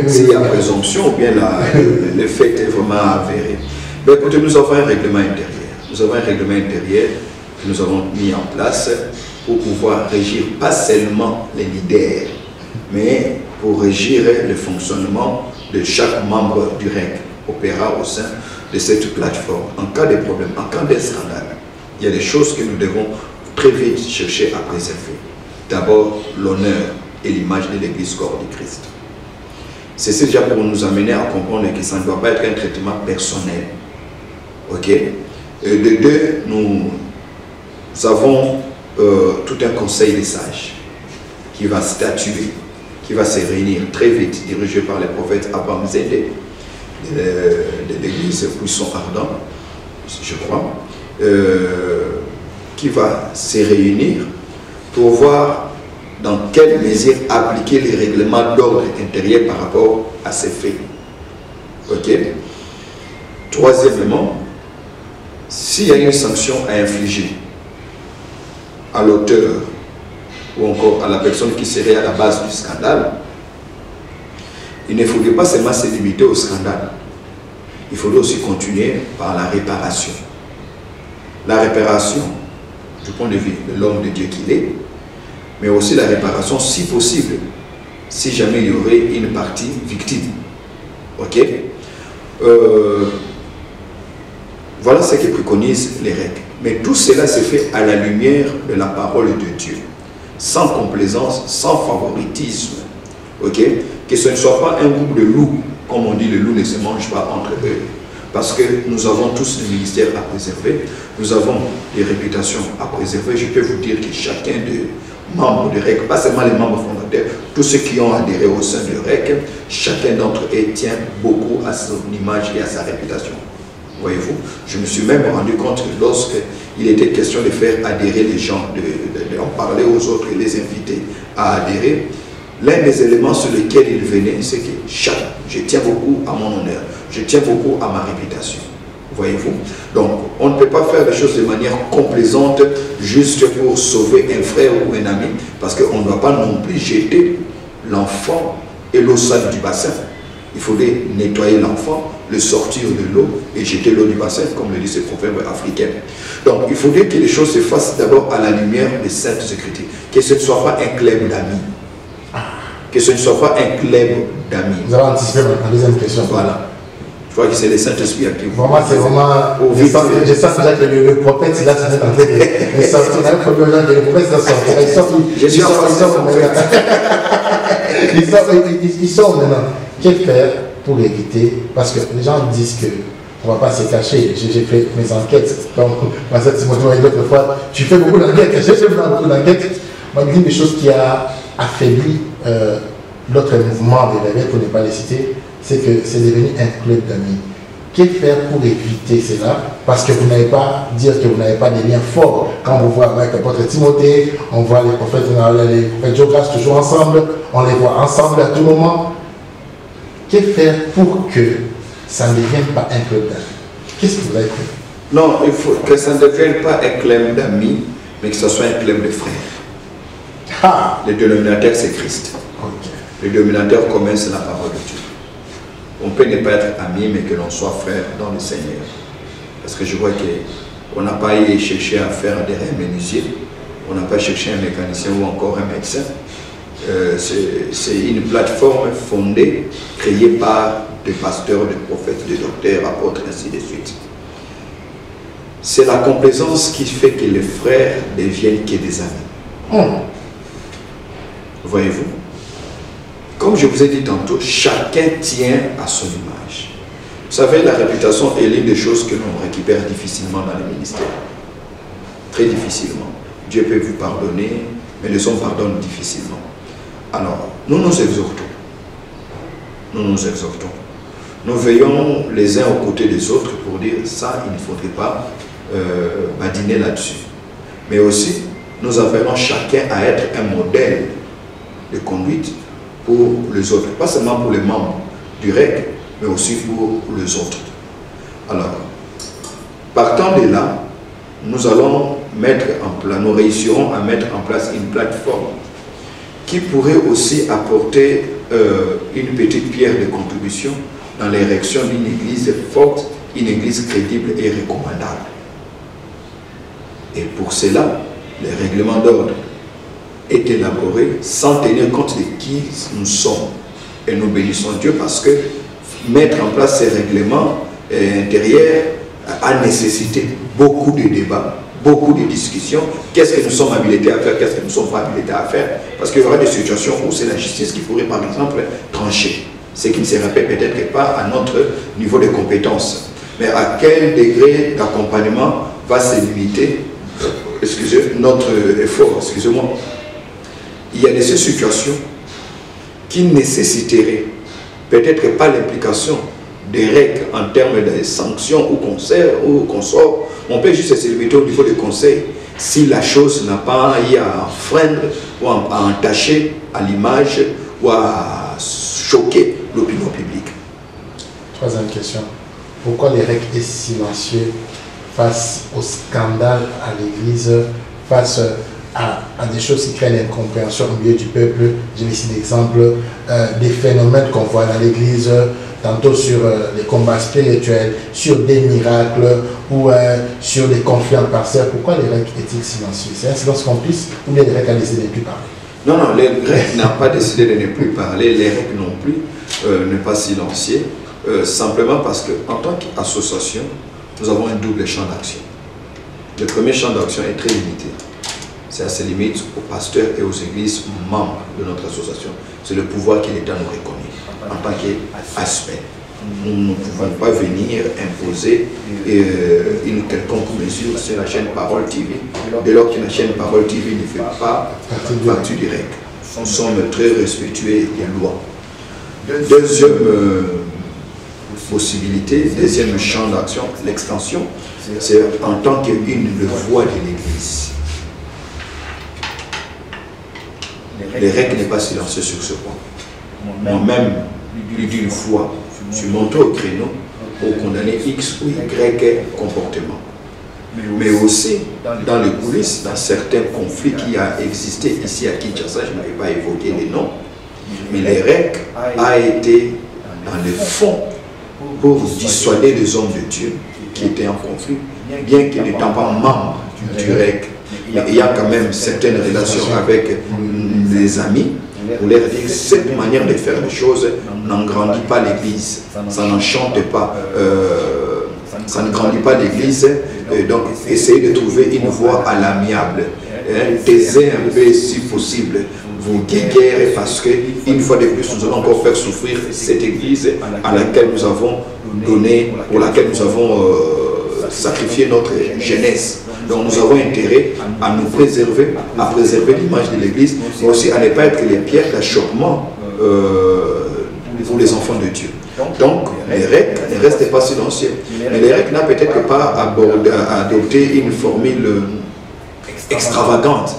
S'il y a présomption ou bien le fait est vraiment avéré. Mais écoutez, nous avons un règlement intérieur. Nous avons un règlement intérieur que nous avons mis en place pour pouvoir régir pas seulement les leaders, mais pour régir le fonctionnement de chaque membre du REC opérant au sein de cette plateforme, en cas de problème, en cas de scandale, il y a des choses que nous devons très vite chercher à préserver. D'abord, l'honneur et l'image de l'Église corps du Christ. C'est déjà pour nous amener à comprendre que ça ne doit pas être un traitement personnel. Ok? De deux, nous avons tout un conseil des sages qui va statuer, qui va se réunir très vite, dirigé par le prophète Abraham Zédé de l'église Puissant Ardent, je crois, qui va se réunir pour voir dans quelle mesure appliquer les règlements d'ordre intérieur par rapport à ces faits. Ok? Troisièmement, s'il y a une sanction à infliger à l'auteur ou encore à la personne qui serait à la base du scandale, il ne faudrait pas seulement se limiter au scandale. Il faudrait aussi continuer par la réparation. La réparation, du point de vue de l'homme de Dieu qu'il est, mais aussi la réparation, si possible, si jamais il y aurait une partie victime. Ok? Voilà ce que préconisent les règles. Mais tout cela se fait à la lumière de la parole de Dieu, sans complaisance, sans favoritisme. Ok? Que ce ne soit pas un groupe de loups, comme on dit, le loup ne se mange pas entre eux. Parce que nous avons tous des ministères à préserver, nous avons des réputations à préserver. Je peux vous dire que chacun des membres de REC, pas seulement les membres fondateurs, tous ceux qui ont adhéré au sein de REC, chacun d'entre eux tient beaucoup à son image et à sa réputation. Voyez-vous, je me suis même rendu compte que lorsqu'il était question de faire adhérer les gens, d'en parler aux autres et les inviter à adhérer, l'un des éléments sur lesquels il venait, c'est que je tiens beaucoup à mon honneur, je tiens beaucoup à ma réputation. Voyez-vous? Donc, on ne peut pas faire les choses de manière complaisante juste pour sauver un frère ou un ami, parce qu'on ne doit pas non plus jeter l'enfant et l'eau sale du bassin. Il faudrait nettoyer l'enfant, le sortir de l'eau et jeter l'eau du bassin, comme le dit ce proverbe africain. Donc, il faudrait que les choses se fassent d'abord à la lumière des saintes écritures, que ce ne soit pas un club d'amis. Que ce ne soit pas un club d'amis. Vous avez anticipé ma deuxième question. Voilà. Je crois que c'est les Saint-Esprit qui vous. Vraiment, c'est vraiment. Je sens déjà que le prophète, là, c'est en train de sortir. Le prophète, c'est sortir. Ils sortent maintenant. Que faire pour éviter? Parce que les gens disent que on ne va pas se cacher. J'ai fait mes enquêtes. Donc, dans cette Timothée, l'autre fois, tu fais beaucoup d'enquêtes. J'ai fait beaucoup d'enquêtes. Moi, une des choses qui a affaibli l'autre mouvement des réveils, pour ne pas les citer, c'est que c'est devenu un club d'amis. Que faire pour éviter cela? Parce que vous n'allez pas dire que vous n'avez pas des liens forts. Quand vous voyez avec l'apôtre Timothée, on voit les prophètes Jogas toujours ensemble, on les voit ensemble à tout moment. Que faire pour que ça ne devienne pas un club d'amis? Qu'est-ce que vous avez fait? Non, il faut que ça ne devienne pas un club d'amis, mais que ce soit un club de frères. Ah. Le dénominateur, c'est Christ. Okay. Le dénominateur commun, c'est la parole de Dieu. On peut ne pas être amis, mais que l'on soit frère dans le Seigneur. Parce que je vois qu'on n'a pas cherché à faire adhérer un menuisier, on n'a pas cherché un mécanicien ou encore un médecin. C'est une plateforme fondée, créée par des pasteurs, des prophètes, des docteurs, apôtres, ainsi de suite. C'est la complaisance qui fait que les frères deviennent que des amis. Voyez-vous? Comme je vous ai dit tantôt, chacun tient à son image. Vous savez, la réputation est l'une des choses que l'on récupère difficilement dans le ministère. Très difficilement. Dieu peut vous pardonner, mais les hommes pardonnent difficilement. Alors, nous nous exhortons. Nous nous exhortons. Nous veillons les uns aux côtés des autres pour dire ça, il ne faudrait pas badiner là-dessus. Mais aussi, nous appelons chacun à être un modèle de conduite pour les autres. Pas seulement pour les membres du REC, mais aussi pour les autres. Alors, partant de là, nous allons mettre en place, nous réussirons à mettre en place une plateforme qui pourrait aussi apporter une petite pierre de contribution dans l'érection d'une église forte, une église crédible et recommandable. Et pour cela, les règlements d'ordre est élaboré sans tenir compte de qui nous sommes. Et nous bénissons Dieu parce que mettre en place ces règlements intérieure a nécessité beaucoup de débats, beaucoup de discussions. Qu'est-ce que nous sommes habilités à faire, qu'est-ce que nous ne sommes pas habilités à faire? Parce qu'il y aura des situations où c'est la justice qui pourrait, par exemple, trancher. Ce qui ne se répète peut-être pas à notre niveau de compétences. Mais à quel degré d'accompagnement va se limiter notre effort, excusez-moi. Il y a des situations qui nécessiteraient peut-être pas l'implication des règles en termes de sanctions ou concerts ou consorts. On peut juste se limiter au niveau des conseils si la chose n'a pas eu à freiner ou à entacher à l'image ou à choquer l'opinion publique. Troisième question. Pourquoi les règles est silencieux face au scandale à l'Église, face à des choses qui créent l'incompréhension au milieu du peuple? J'ai ici l'exemple des phénomènes qu'on voit dans l'Église, tantôt sur les combats spirituels, sur des miracles ou sur des conflits en parcelle. Pourquoi les règles est-il silencieux? C'est un silence complice ou bien les règles ont décidé de ne plus parler? Non, non, les règles n'ont pas décidé de ne plus parler, les règles non plus ne pas silencier, simplement parce qu'en tant qu'association, nous avons un double champ d'action. Le premier champ d'action est très limité. Ça se limite aux pasteurs et aux églises membres de notre association. C'est le pouvoir que l'État nous reconnaît en tant qu'aspect. Nous ne pouvons pas venir imposer une quelconque mesure sur la chaîne Parole TV, dès lors que la chaîne Parole TV ne fait pas partie du règle. Nous sommes très respectueux des lois. Deuxième possibilité, deuxième champ d'action, l'extension, c'est en tant qu'une voix de l'Église. Les règles n'est pas silencieux sur ce point. Moi-même, plus d'une fois, je suis monté au créneau pour condamner X ou Y comportement. Mais aussi, dans les coulisses, dans certains conflits qui ont existé ici à Kinshasa, je n'avais pas évoqué les noms, mais les règles a été dans le fond pour dissuader les hommes de Dieu qui étaient en conflit, bien qu'ils n'étant pas membres du règle. Mais il y a quand même certaines relations avec des amis pour leur dire que cette manière de faire les choses n'engrandit pas l'Église, ça n'enchante pas, ça ne grandit pas l'Église. Donc essayez de trouver une voie à l'amiable, taisez un peu si possible vos guéguerres, parce qu'une fois de plus nous allons encore faire souffrir cette Église à laquelle nous avons donné, pour laquelle nous avons sacrifié notre jeunesse. Donc nous avons intérêt à nous préserver, à préserver l'image de l'Église, mais aussi à ne pas être les pierres d'achoppement pour les enfants de Dieu. Donc les règles ne restent pas silencieuses. Mais les règles n'ont peut-être pas adopté une formule extravagante,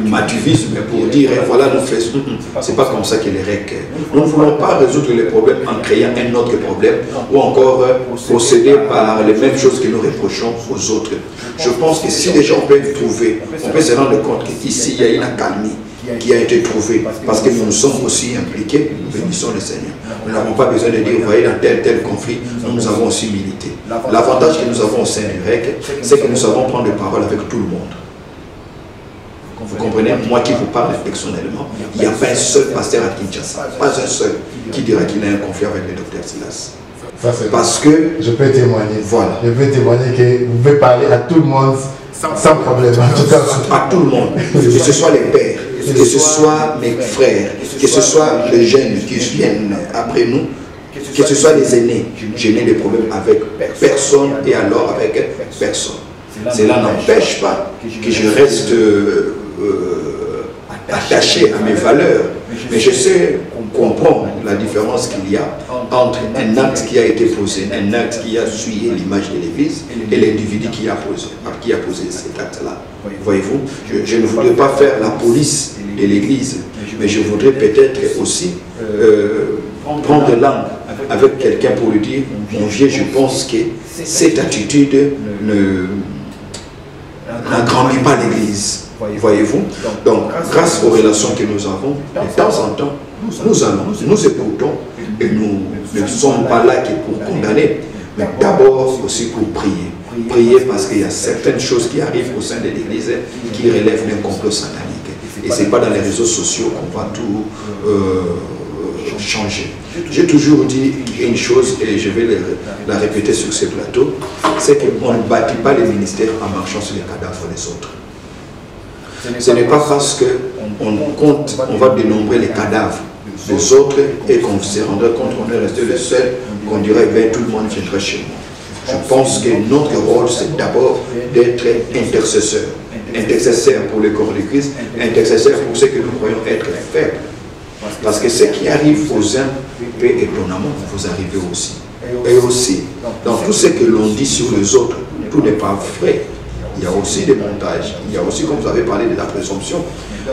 matuvisme pour dire voilà nous faisons. C'est pas comme ça que les règles. Nous ne voulons pas résoudre les problèmes en créant un autre problème ou encore procéder par les mêmes choses que nous reprochons aux autres. Je pense que si les gens peuvent trouver, on peut se rendre compte qu'ici il y a une accalmie qui a été trouvée parce que nous nous sommes aussi impliqués, nous bénissons le Seigneur. Nous n'avons pas besoin de dire, vous voyez, dans tel conflit, nous avons aussi milité. L'avantage que nous avons au sein du REC, c'est que nous savons prendre la parole avec tout le monde. Vous comprenez, moi qui vous parle personnellement, il n'y a pas un seul pasteur à Kinshasa, pas un seul qui dira qu'il a un conflit avec le docteur Silas. Parce que je peux témoigner. Voilà. Je peux témoigner que vous pouvez parler à tout le monde sans problème. En tout cas, à tout le monde, que ce soit les pères, que ce soit mes frères, que ce soit les jeunes qui viennent après nous, que ce soit les aînés. Je n'ai des problèmes avec personne et alors avec personne. Cela n'empêche pas que je reste attaché à mes valeurs, mais je sais comprendre la différence qu'il y a entre un acte qui a été posé, un acte qui a souillé l'image de l'Église et l'individu qui a posé cet acte-là. Voyez-vous, je ne voudrais pas faire la police de l'Église, mais je voudrais peut-être aussi prendre langue avec quelqu'un pour lui dire, mon vieux, je pense que cette attitude n'agrandit pas l'Église. Voyez-vous? Donc, grâce aux relations que nous avons, de temps en temps, nous allons, nous écoutons, et nous ne sommes pas là que pour condamner, mais d'abord aussi pour prier. Prier parce qu'il y a certaines choses qui arrivent au sein de l'Église qui relèvent d'un complot satanique. Et ce n'est pas dans les réseaux sociaux qu'on va tout changer. J'ai toujours dit une chose et je vais la répéter sur ce plateau, c'est qu'on ne bâtit pas les ministères en marchant sur les cadavres des autres. Ce n'est pas parce qu'on va dénombrer les cadavres des autres et qu'on se rendra compte qu'on est resté le seul, qu'on dirait ben tout le monde viendra chez moi. Je pense que notre rôle c'est d'abord d'être intercesseur. Intercesseur pour le corps de Christ, intercesseur pour ce que nous croyons être faibles. Parce que ce qui arrive aux uns peut étonnamment vous arriver aussi. Et aussi, dans tout ce que l'on dit sur les autres, tout n'est pas vrai. Il y a aussi des montages. Il y a aussi, comme vous avez parlé, de la présomption.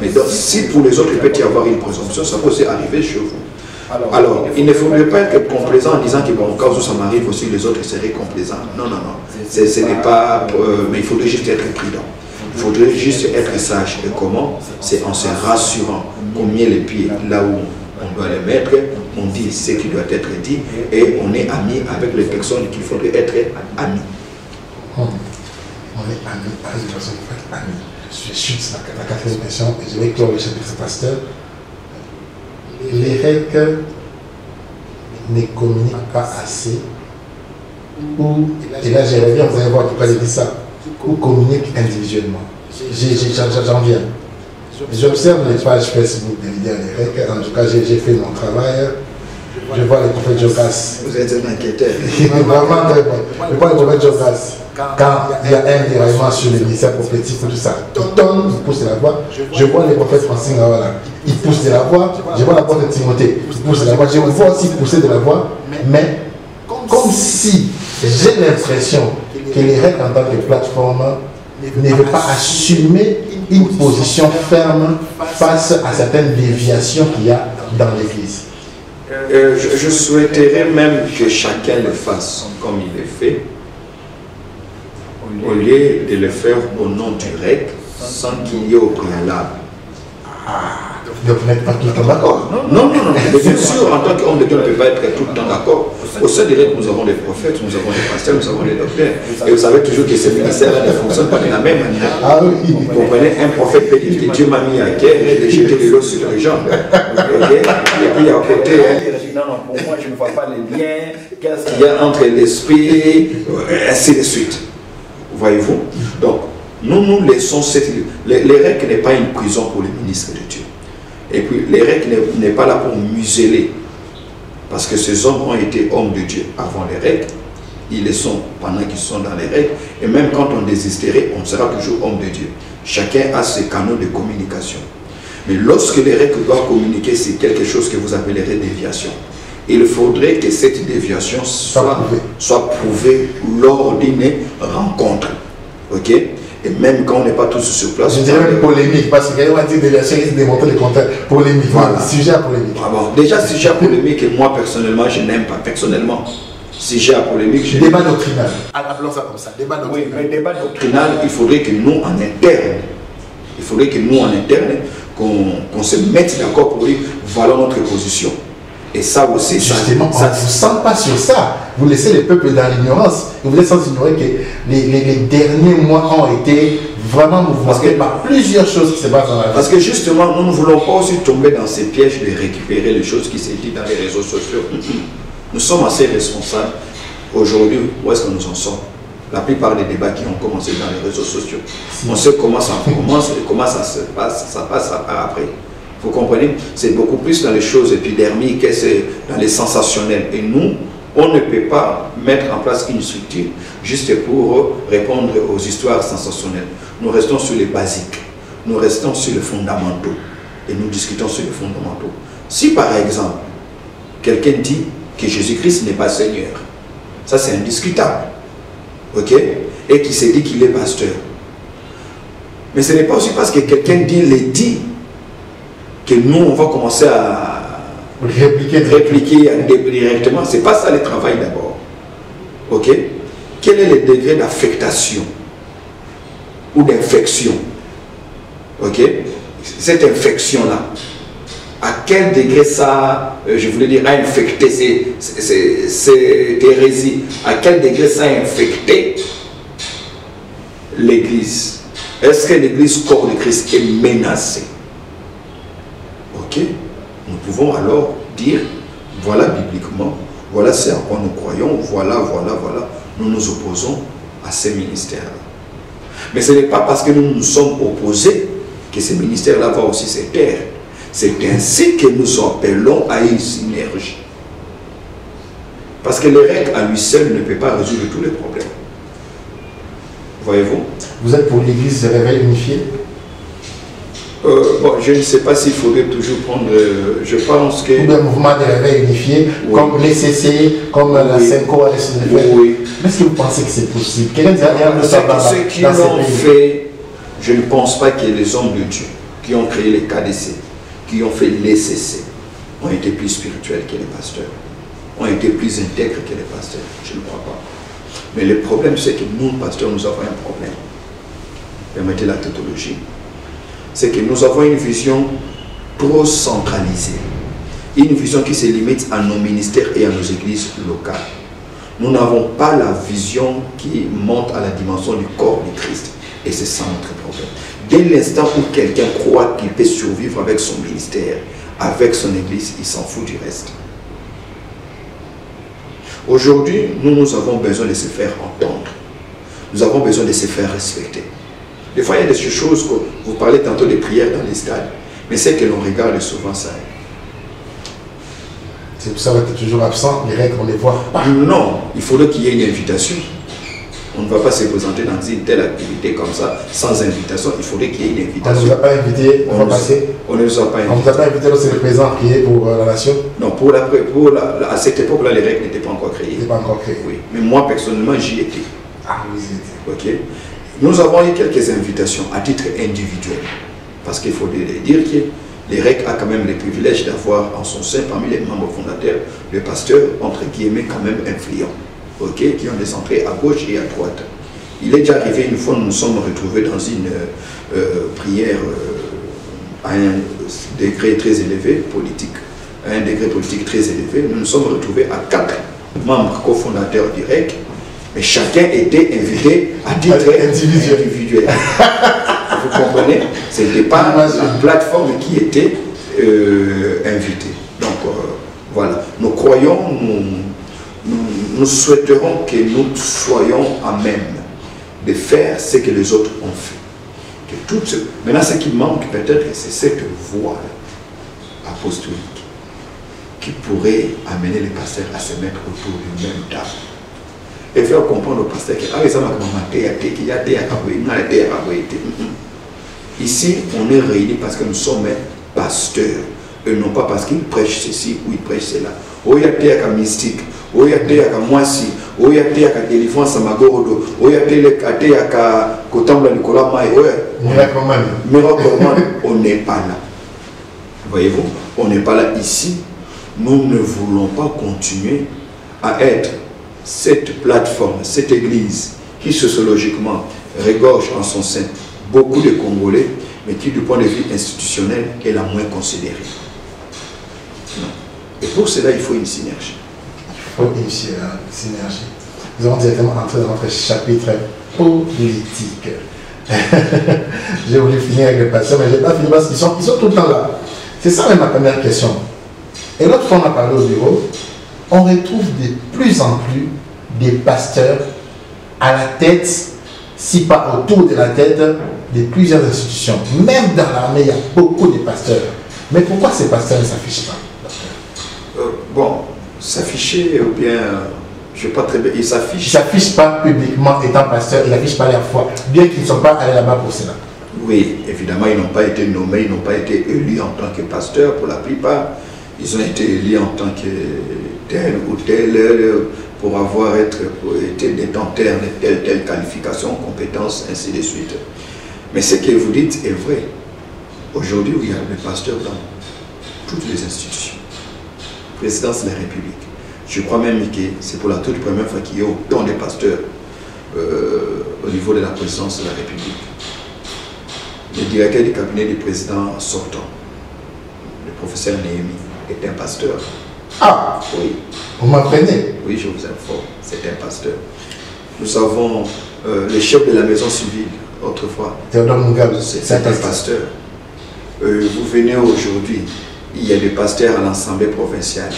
Mais donc, si pour les autres, il peut y avoir une présomption, ça peut aussi arriver chez vous. Alors, il ne faudrait pas être complaisant en disant que, bon, au cas où ça m'arrive aussi, les autres seraient complaisants. Non, non, non. Ce n'est pas... mais il faudrait juste être prudent. Il faudrait juste être sage. Et comment? C'est en se rassurant qu'on met les pieds là où on doit les mettre, on dit ce qui doit être dit, et on est amis avec les personnes qu'il faudrait être amis. On est amis avec les personnes qu'il faut être amis. Je chute la quatrième question et je vais clore le chapitre pasteur. Les règles ne communiquent pas assez, et là j'aimerais bien, vous allez voir pourquoi il dit ça, ou communiquent individuellement. J'en viens. J'observe les pages Facebook des leaders des règles, en tout cas j'ai fait mon travail. Je vois les prophètes Jokas. Vous êtes un enquêteur. Vraiment très bon. Je vois les prophètes Jokas. Quand il y a un déraillement sur le ministère prophétique ou tout ça, tout le temps, ils poussent de la voix. Je vois les prophètes Francine Gawala, ils poussent de la voix. Je vois l'apôtre Timothée, ils poussent de la voix. Je vois aussi pousser de la voix, mais comme si j'ai l'impression que les règles en tant que plateforme ne veulent pas assumer une position ferme face à certaines déviations qu'il y a dans l'Église. Je souhaiterais même que chacun le fasse comme il le fait, au lieu de le faire au nom du REC, sans qu'il y ait au préalable. Donc vous n'êtes pas tout le temps d'accord? Non, non, non. Bien sûr, en tant qu'homme de Dieu, on ne peut pas être tout le temps d'accord. Au sein du REC, nous avons des prophètes, nous avons des pasteurs, nous avons des docteurs. Et vous savez toujours que ces ministères-là ne fonctionnent pas de la même manière. Ah oui. Vous comprenez, un prophète peut dire que Dieu m'a mis à terre et j'ai jeté de l'eau sur les gens. Okay? Et puis à côté, non, non, pour moi, je ne vois pas les liens. Qu'est-ce qu'il y a entre l'esprit, ainsi de suite. Voyez-vous? Donc, nous laissons cette... Les règles n'est pas une prison pour les ministres de Dieu. Et puis, les règles n'est pas là pour museler. Parce que ces hommes ont été hommes de Dieu avant les règles. Ils le sont pendant qu'ils sont dans les règles. Et même quand on désisterait, on sera toujours homme de Dieu. Chacun a ses canaux de communication. Mais lorsque les règles doivent communiquer, c'est quelque chose que vous appellerez déviation. Il faudrait que cette déviation soit prouvée lors d'une rencontre. Ok? Et même quand on n'est pas tous sur place. Je dirais une polémique, parce que quelqu'un va dire déviation, il démontre le contraire. Polémique, voilà. Sujet à polémique. Ah bon. Déjà, sujet à polémique, et moi personnellement, je n'aime pas. Personnellement, sujet à polémique, je débat doctrinal. Appelons ça comme ça. Débat doctrinal. Oui, mais débat doctrinal, il faudrait que nous, en interne, qu'on se mette d'accord pour dire voilà notre position. Et ça aussi, justement, ça ne vous sent pas sur ça. Vous laissez les peuples dans l'ignorance. Et vous êtes sans ignorer que les derniers mois ont été vraiment mouvementés par plusieurs choses qui se passent dans la vie. Parce que justement, nous ne voulons pas aussi tomber dans ces pièges de récupérer les choses qui se disent dans les réseaux sociaux. Nous sommes assez responsables. Aujourd'hui, où est-ce que nous en sommes? La plupart des débats qui ont commencé dans les réseaux sociaux. On sait comment ça commence et comment ça se passe, ça passe après. Vous comprenez? C'est beaucoup plus dans les choses épidermiques que c'est dans les sensationnels. Et nous, on ne peut pas mettre en place une structure juste pour répondre aux histoires sensationnelles. Nous restons sur les basiques. Nous restons sur les fondamentaux. Et nous discutons sur les fondamentaux. Si par exemple, quelqu'un dit que Jésus-Christ n'est pas Seigneur, ça c'est indiscutable. Ok? Et qui se dit qu'il est pasteur. Mais ce n'est pas aussi parce que quelqu'un dit que nous, on va commencer à répliquer directement. Ce n'est pas ça le travail d'abord. Ok? Quel est le degré d'affectation ou d'infection? Ok? Cette infection-là, à quel degré ça, je voulais dire, a infecté cette hérésie? À quel degré ça a infecté l'Église? Est-ce que l'Église corps de Christ est menacée? Ok, nous pouvons alors dire Voilà bibliquement, voilà ce à quoi nous croyons, voilà. Nous nous opposons à ces ministères-là. Mais ce n'est pas parce que nous nous sommes opposés que ces ministères-là vont aussi se taire. C'est ainsi que nous appelons à une synergie. Parce que l'EREC à lui seul ne peut pas résoudre tous les problèmes. Voyez-vous? Vous êtes pour l'église de réveil unifié? Bon, je ne sais pas s'il faudrait toujours prendre... je pense que... Ou un mouvement de réveil unifié, oui, comme l'ECC, comme la CENCO, oui. Est-ce que vous pensez que c'est possible? Quelqu'un dit rien de ça dans ceux qui l'ont fait, je ne pense pas que les hommes de Dieu qui ont créé les KDC, qui ont fait l'ECC, ont été plus spirituels que les pasteurs, ont été plus intègres que les pasteurs. Je ne crois pas. Mais le problème, c'est que nous, pasteurs, nous avons un problème. Permettez la tautologie. C'est que nous avons une vision trop centralisée. Une vision qui se limite à nos ministères et à nos églises locales. Nous n'avons pas la vision qui monte à la dimension du corps du Christ. Et c'est ça notre problème. Dès l'instant où quelqu'un croit qu'il peut survivre avec son ministère, avec son église, il s'en fout du reste. Aujourd'hui, nous avons besoin de se faire entendre. Nous avons besoin de se faire respecter. Des fois, il y a des choses que vous parlez tantôt de prières dans les stades, mais c'est que l'on regarde souvent ça. C'est pour ça que tu es toujours absent, les règles, on ne les voit pas. Non, il faudrait qu'il y ait une invitation. On ne va pas se présenter dans une telle activité comme ça, sans invitation. Il faudrait qu'il y ait une invitation. On ne nous a pas invité, on va passer. On ne nous a pas invité. On ne nous a pas invité lorsque le président priait pour la nation. Non, à cette époque-là, les règles n'étaient pas encore créées. N'étaient pas encore créées. Oui, mais moi, personnellement, j'y étais. Ah, vous y étiez. Ok. Nous avons eu quelques invitations à titre individuel. Parce qu'il faut dire que l'EREC a quand même le privilège d'avoir en son sein, parmi les membres fondateurs, le pasteur, entre guillemets, quand même influent, okay, qui ont des entrées à gauche et à droite. Il est déjà arrivé une fois, nous nous sommes retrouvés dans une prière à un degré très élevé, politique, à un degré politique très élevé. Nous nous sommes retrouvés à 4 membres cofondateurs du REC, mais chacun était invité à titre individuel. Vous comprenez? Ce n'était pas la plateforme qui était invitée. Donc voilà, nous croyons, nous souhaiterons que nous soyons à même de faire ce que les autres ont fait. Maintenant, ce qui manque peut-être, c'est cette voie apostolique qui pourrait amener les pasteurs à se mettre autour d'une même table. Et faire comprendre aux pasteurs que ici, on est réunis parce que nous sommes pasteurs et non pas parce qu'ils prêchent ceci ou ils prêchent cela. Oyate à mystique, oyate à moisi, oyate à délivrance à magorodo, oyate à kotambla Nicolas Maï, on n'est pas là. Voyez-vous, on n'est pas là ici. Nous ne voulons pas continuer à être cette plateforme, cette église qui sociologiquement regorge en son sein beaucoup de Congolais, mais qui du point de vue institutionnel est la moins considérée. Non. Et pour cela, il faut une synergie. Il faut une synergie. Nous allons directement entrer dans notre chapitre politique. J'ai voulu finir avec le pasteur, mais je n'ai pas fini parce qu'ils sont tout le temps là. C'est ça même ma première question. Et l'autre fois, on a parlé au bureau, on retrouve de plus en plus des pasteurs à la tête, si pas autour de la tête, de plusieurs institutions. Même dans l'armée, il y a beaucoup de pasteurs. Mais pourquoi ces pasteurs ne s'affichent pas? Bon, s'afficher ou bien, je ne sais pas très bien, ils s'affichent. Ils ne s'affichent pas publiquement étant pasteurs, ils n'affichent pas leur foi, bien qu'ils ne sont pas allés là-bas pour cela. Oui, évidemment, ils n'ont pas été nommés, ils n'ont pas été élus en tant que pasteurs pour la plupart. Ils ont été élus en tant que tel ou tel pour avoir été détenteurs de telle qualification, compétences, ainsi de suite. Mais ce que vous dites est vrai. Aujourd'hui, il y a des pasteurs dans toutes les institutions. Présidence de la République. Je crois même que c'est pour la toute première fois qu'il y a autant de pasteurs au niveau de la présidence de la République. Le directeur du cabinet du président sortant, le professeur Néhémie, est un pasteur. Ah oui. Vous m'apprenez? Oui, je vous informe, c'est un pasteur. Nous avons le chef de la maison civile, autrefois. Théodore Mugabe, c'est un pasteur. Vous venez aujourd'hui Il y a des pasteurs à l'Assemblée provinciale.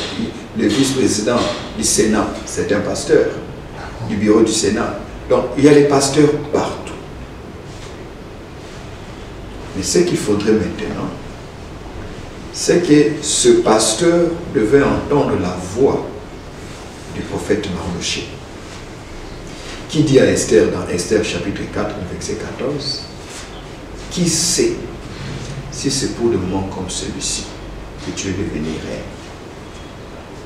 Le vice-président du Sénat, c'est un pasteur du bureau du Sénat. Donc, il y a les pasteurs partout. Mais ce qu'il faudrait maintenant, c'est que ce pasteur devait entendre la voix du prophète Mardochée, qui dit à Esther, dans Esther chapitre 4, verset 14, « Qui sait si c'est pour des moments comme celui-ci que tu es devenu reine ?»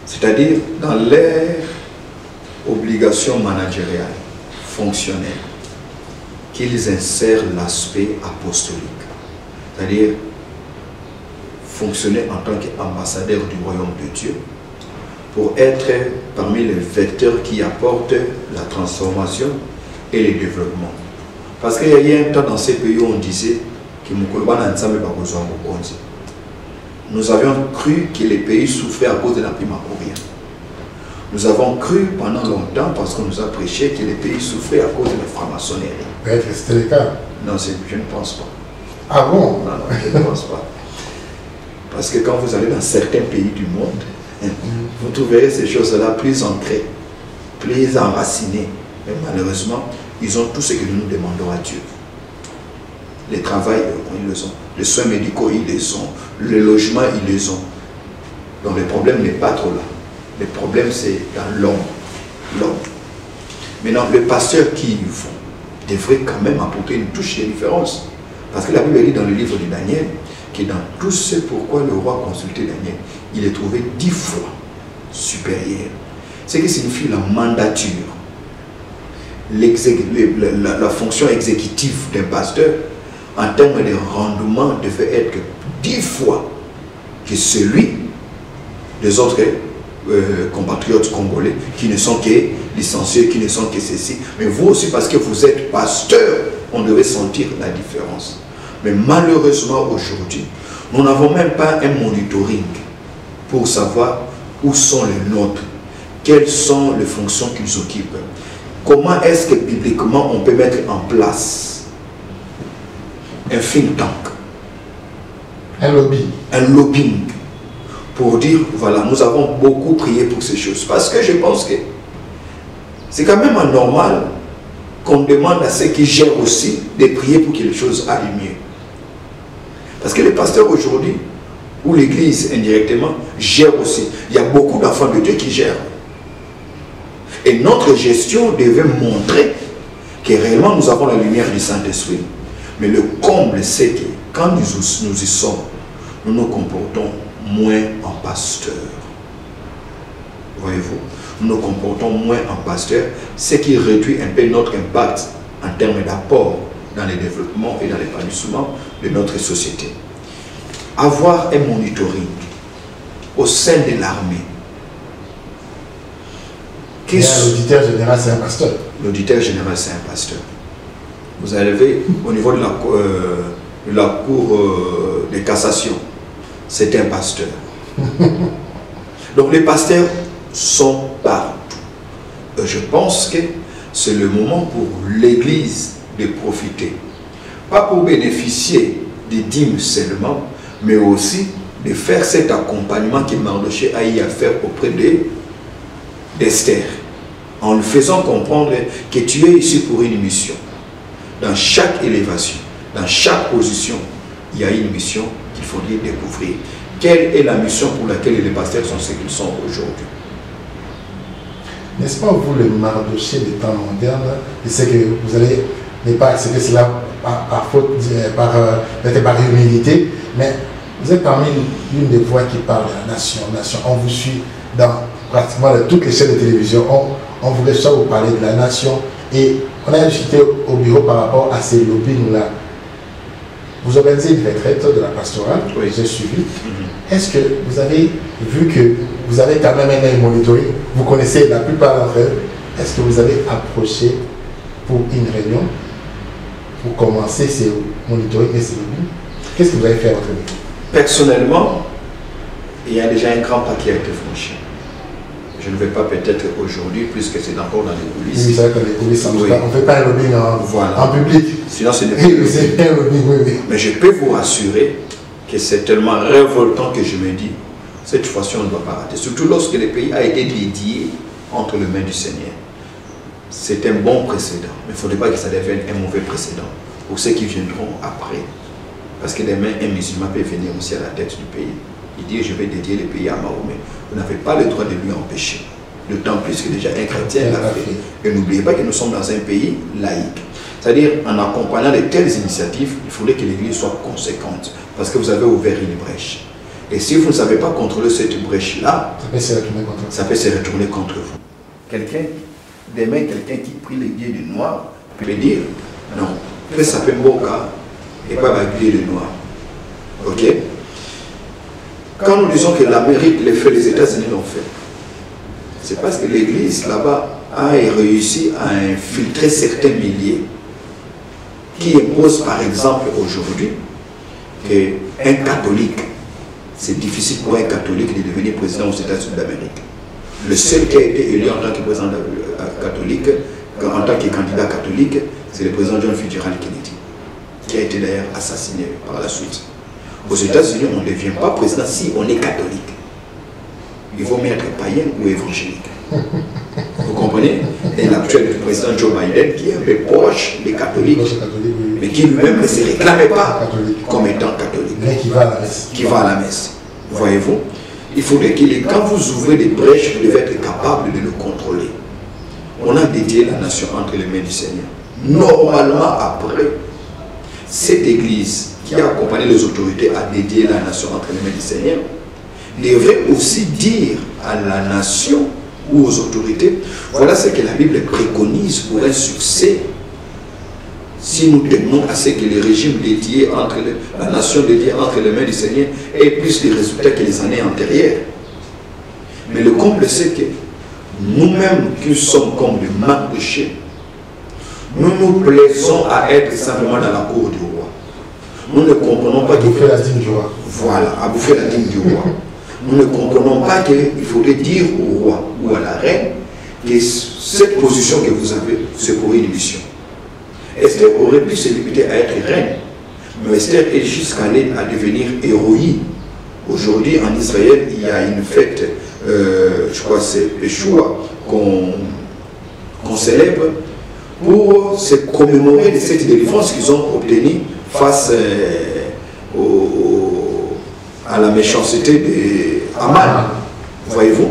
C'est-à-dire, dans leur obligation managériale, fonctionnelle, qu'ils insèrent l'aspect apostolique. C'est-à-dire, fonctionner en tant qu'ambassadeur du royaume de Dieu pour être parmi les vecteurs qui apportent la transformation et le développement. Parce qu'il y a eu un temps dans ces pays où on disait que nous avions cru que les pays souffraient à cause de la primacouria. Nous avons cru pendant longtemps, parce qu'on nous a prêché, que les pays souffraient à cause de la franc-maçonnerie. Peut-être que c'était le cas. Non, je ne pense pas. Ah bon? Non, je ne pense pas. Parce que quand vous allez dans certains pays du monde, vous trouverez ces choses-là plus ancrées, plus enracinées. Mais malheureusement, ils ont tout ce que nous nous demandons à Dieu. Les travails, ils les ont. Les soins médicaux, ils les ont. Le logement, ils les ont. Donc le problème n'est pas trop là. Le problème, c'est dans l'homme. Maintenant, le pasteur qui y vont devrait quand même apporter une touche de différence. Parce que la Bible dit dans le livre de Daniel que dans tout ce pourquoi le roi consultait Daniel, il est trouvé 10 fois supérieur. Ce qui signifie la mandature, la fonction exécutive d'un pasteur en termes de rendement devait être 10 fois que celui des autres compatriotes congolais qui ne sont que licenciés, qui ne sont que ceci. Mais vous aussi, parce que vous êtes pasteur, on devait sentir la différence. Mais malheureusement aujourd'hui, nous n'avons même pas un monitoring pour savoir où sont les nôtres, quelles sont les fonctions qu'ils occupent. Comment est-ce que bibliquement on peut mettre en place un think tank, un lobby, un lobbying, pour dire, voilà, nous avons beaucoup prié pour ces choses. Parce que je pense que c'est quand même anormal qu'on demande à ceux qui gèrent aussi de prier pour que les choses aillent mieux. Parce que les pasteurs aujourd'hui, ou l'église indirectement, gèrent aussi. Il y a beaucoup d'enfants de Dieu qui gèrent. Et notre gestion devait montrer que réellement nous avons la lumière du Saint-Esprit. Mais le comble, c'est que quand nous y sommes, nous nous comportons moins en pasteur. Voyez-vous, nous nous comportons moins en pasteur, ce qui réduit un peu notre impact en termes d'apport dans le développement et dans l'épanouissement de notre société. Avoir un monitoring au sein de l'armée. L'auditeur général, c'est un pasteur. L'auditeur général, c'est un pasteur. Vous avez au niveau de la cour de cassation, c'est un pasteur. Donc les pasteurs sont partout. Je pense que c'est le moment pour l'Église de profiter. Pas pour bénéficier des dîmes seulement, mais aussi de faire cet accompagnement que Mardochée a eu à faire auprès d'Esther. En lui faisant comprendre que tu es ici pour une mission. Dans chaque élévation, dans chaque position, il y a une mission qu'il faudrait découvrir. Quelle est la mission pour laquelle les pasteurs sont ce qu'ils sont aujourd'hui? N'est-ce pas vous le Mardochée des temps modernes? Je sais que vous allez ne pas accepter cela par faute, par humilité, mais vous êtes parmi l'une des voix qui parle de la nation. On vous suit dans pratiquement toutes les chaînes de télévision. On voulait soit vous parler de la nation et on a discuté au bureau par rapport à ces lobbying-là. Vous organisez une retraite de la pastorale, oui. J'ai suivi. Est-ce que vous avez vu que vous avez quand même un monitoring, vous connaissez la plupart d'entre eux, est-ce que vous avez approché pour une réunion, pour commencer ces monitoring et ces lobbying? Qu'est-ce que vous avez fait à votre niveau? Personnellement, il y a déjà un grand pas qui a été franchi. Je ne vais pas peut-être aujourd'hui, puisque c'est encore dans les coulisses. Oui, c'est vrai que les coulisses, oui. On ne fait pas un lobbying en public. Sinon, c'est un lobbying, oui. Mais je peux vous rassurer que c'est tellement révoltant que je me dis, cette fois-ci on ne doit pas rater. Surtout lorsque le pays a été dédié entre les mains du Seigneur. C'est un bon précédent, mais il ne faudrait pas que ça devienne un mauvais précédent pour ceux qui viendront après. Parce que demain, un musulman peut venir aussi à la tête du pays. Il dit, je vais dédier le pays à Mahomet. Vous n'avez pas le droit de lui empêcher. D'autant plus que déjà un chrétien l'a fait. Et n'oubliez pas que nous sommes dans un pays laïque. C'est-à-dire, en accompagnant de telles initiatives, il faudrait que l'Église soit conséquente. Parce que vous avez ouvert une brèche. Et si vous ne savez pas contrôler cette brèche-là, ça peut se retourner contre vous. Quelqu'un, demain, quelqu'un qui prie les dieux de noir, peut dire, non, fais ça fait Mboka et pas habillé de noir. Ok? Quand nous disons que l'Amérique les fait, les États-Unis l'ont fait, c'est parce que l'Église là-bas a réussi à infiltrer certains milliers qui imposent par exemple aujourd'hui qu'un catholique, c'est difficile pour un catholique de devenir président aux États-Unis d'Amérique. Le seul qui a été élu en tant que président catholique, en tant que candidat catholique, c'est le président John Fitzgerald Kennedy, qui a été d'ailleurs assassiné par la suite. Aux États-Unis, on ne devient pas président si on est catholique. Il vaut mieux être païen ou évangélique. Vous comprenez? Et l'actuel président Joe Biden, qui est un peu proche des catholiques, mais qui lui-même ne se réclamait pas comme étant catholique. Mais qui va à la messe. Qui va à la messe. Voyez-vous? Il faudrait que quand vous ouvrez des brèches, vous devez être capable de le contrôler. On a dédié la nation entre les mains du Seigneur. Normalement, après, cette église qui a accompagné les autorités à dédier la nation entre les mains du Seigneur, devrait aussi dire à la nation ou aux autorités, voilà ce que la Bible préconise pour un succès si nous tenons à ce que les régimes dédiés entre la nation dédiée entre les mains du Seigneur aient plus de résultats que les années antérieures. Mais le comble, c'est que nous-mêmes qui sommes comme des marchés, nous nous plaisons à être simplement dans la cour du roi. Nous ne comprenons pas qu'il bouffer la dîme du roi. Voilà, à bouffer la dîme du roi. Nous ne comprenons pas qu'il faudrait dire au roi ou à la reine que cette position que vous avez, c'est pour une mission. Esther aurait pu se limiter à être reine, mais Esther est jusqu'à aller à devenir héroïne. Aujourd'hui, en Israël, il y a une fête, je crois que c'est Yeshua, qu'on célèbre pour se commémorer de cette délivrance qu'ils ont obtenue face à la méchanceté d'Aman. Voyez-vous?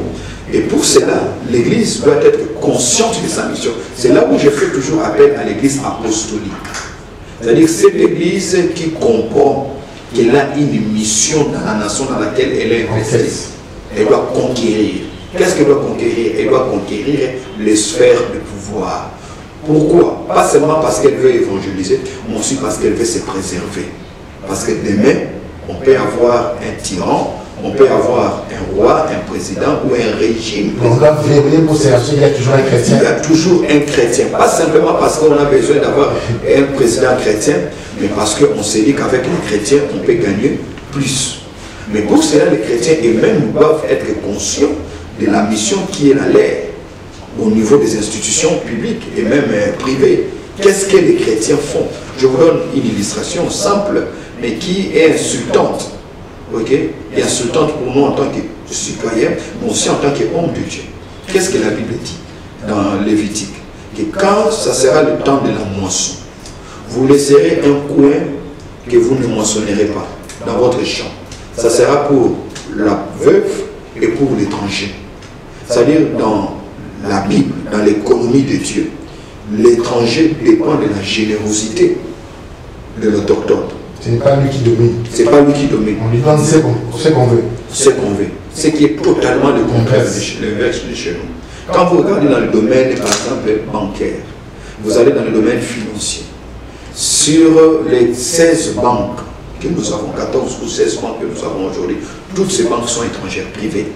Et pour cela, l'Église doit être consciente de sa mission. C'est là où je fais toujours appel à l'Église apostolique. C'est-à-dire cette Église qui comprend qu'elle a une mission dans la nation dans laquelle elle est investie. Elle doit conquérir. Qu'est-ce qu'elle doit conquérir? Elle doit conquérir les sphères de pouvoir. Pourquoi? Pas seulement parce qu'elle veut évangéliser, mais aussi parce qu'elle veut se préserver. Parce que demain, on peut avoir un tyran, on peut avoir un roi, un président ou un régime. On doit vérifier pour se rassurer, il y a toujours un chrétien. Il y a toujours un chrétien. Pas simplement parce qu'on a besoin d'avoir un président chrétien, mais parce qu'on se dit qu'avec les chrétiens, on peut gagner plus. Mais pour cela, les chrétiens eux-mêmes doivent être conscients de la mission qui est la leur au niveau des institutions publiques et même privées. Qu'est-ce que les chrétiens font? Je vous donne une illustration simple, mais qui est insultante. Ok? Et insultante pour nous en tant que citoyens, mais aussi en tant qu'homme de Dieu. Qu'est-ce que la Bible dit dans Lévitique? Que quand ça sera le temps de la moisson, vous laisserez un coin que vous ne moissonnerez pas dans votre champ. Ça sera pour la veuve et pour l'étranger. C'est-à-dire dans la Bible, dans l'économie de Dieu, l'étranger dépend de la générosité de l'autochtone. Ce n'est pas lui qui domine. Ce n'est pas lui qui domine. On lui donne ce qu'on veut. Ce qu'on veut. Ce qui est totalement le contraire de chez nous. Quand vous regardez dans le domaine, par exemple, bancaire, vous allez dans le domaine financier. Sur les 16 banques que nous avons, 14 ou 16 banques que nous avons aujourd'hui, toutes ces banques sont étrangères, privées.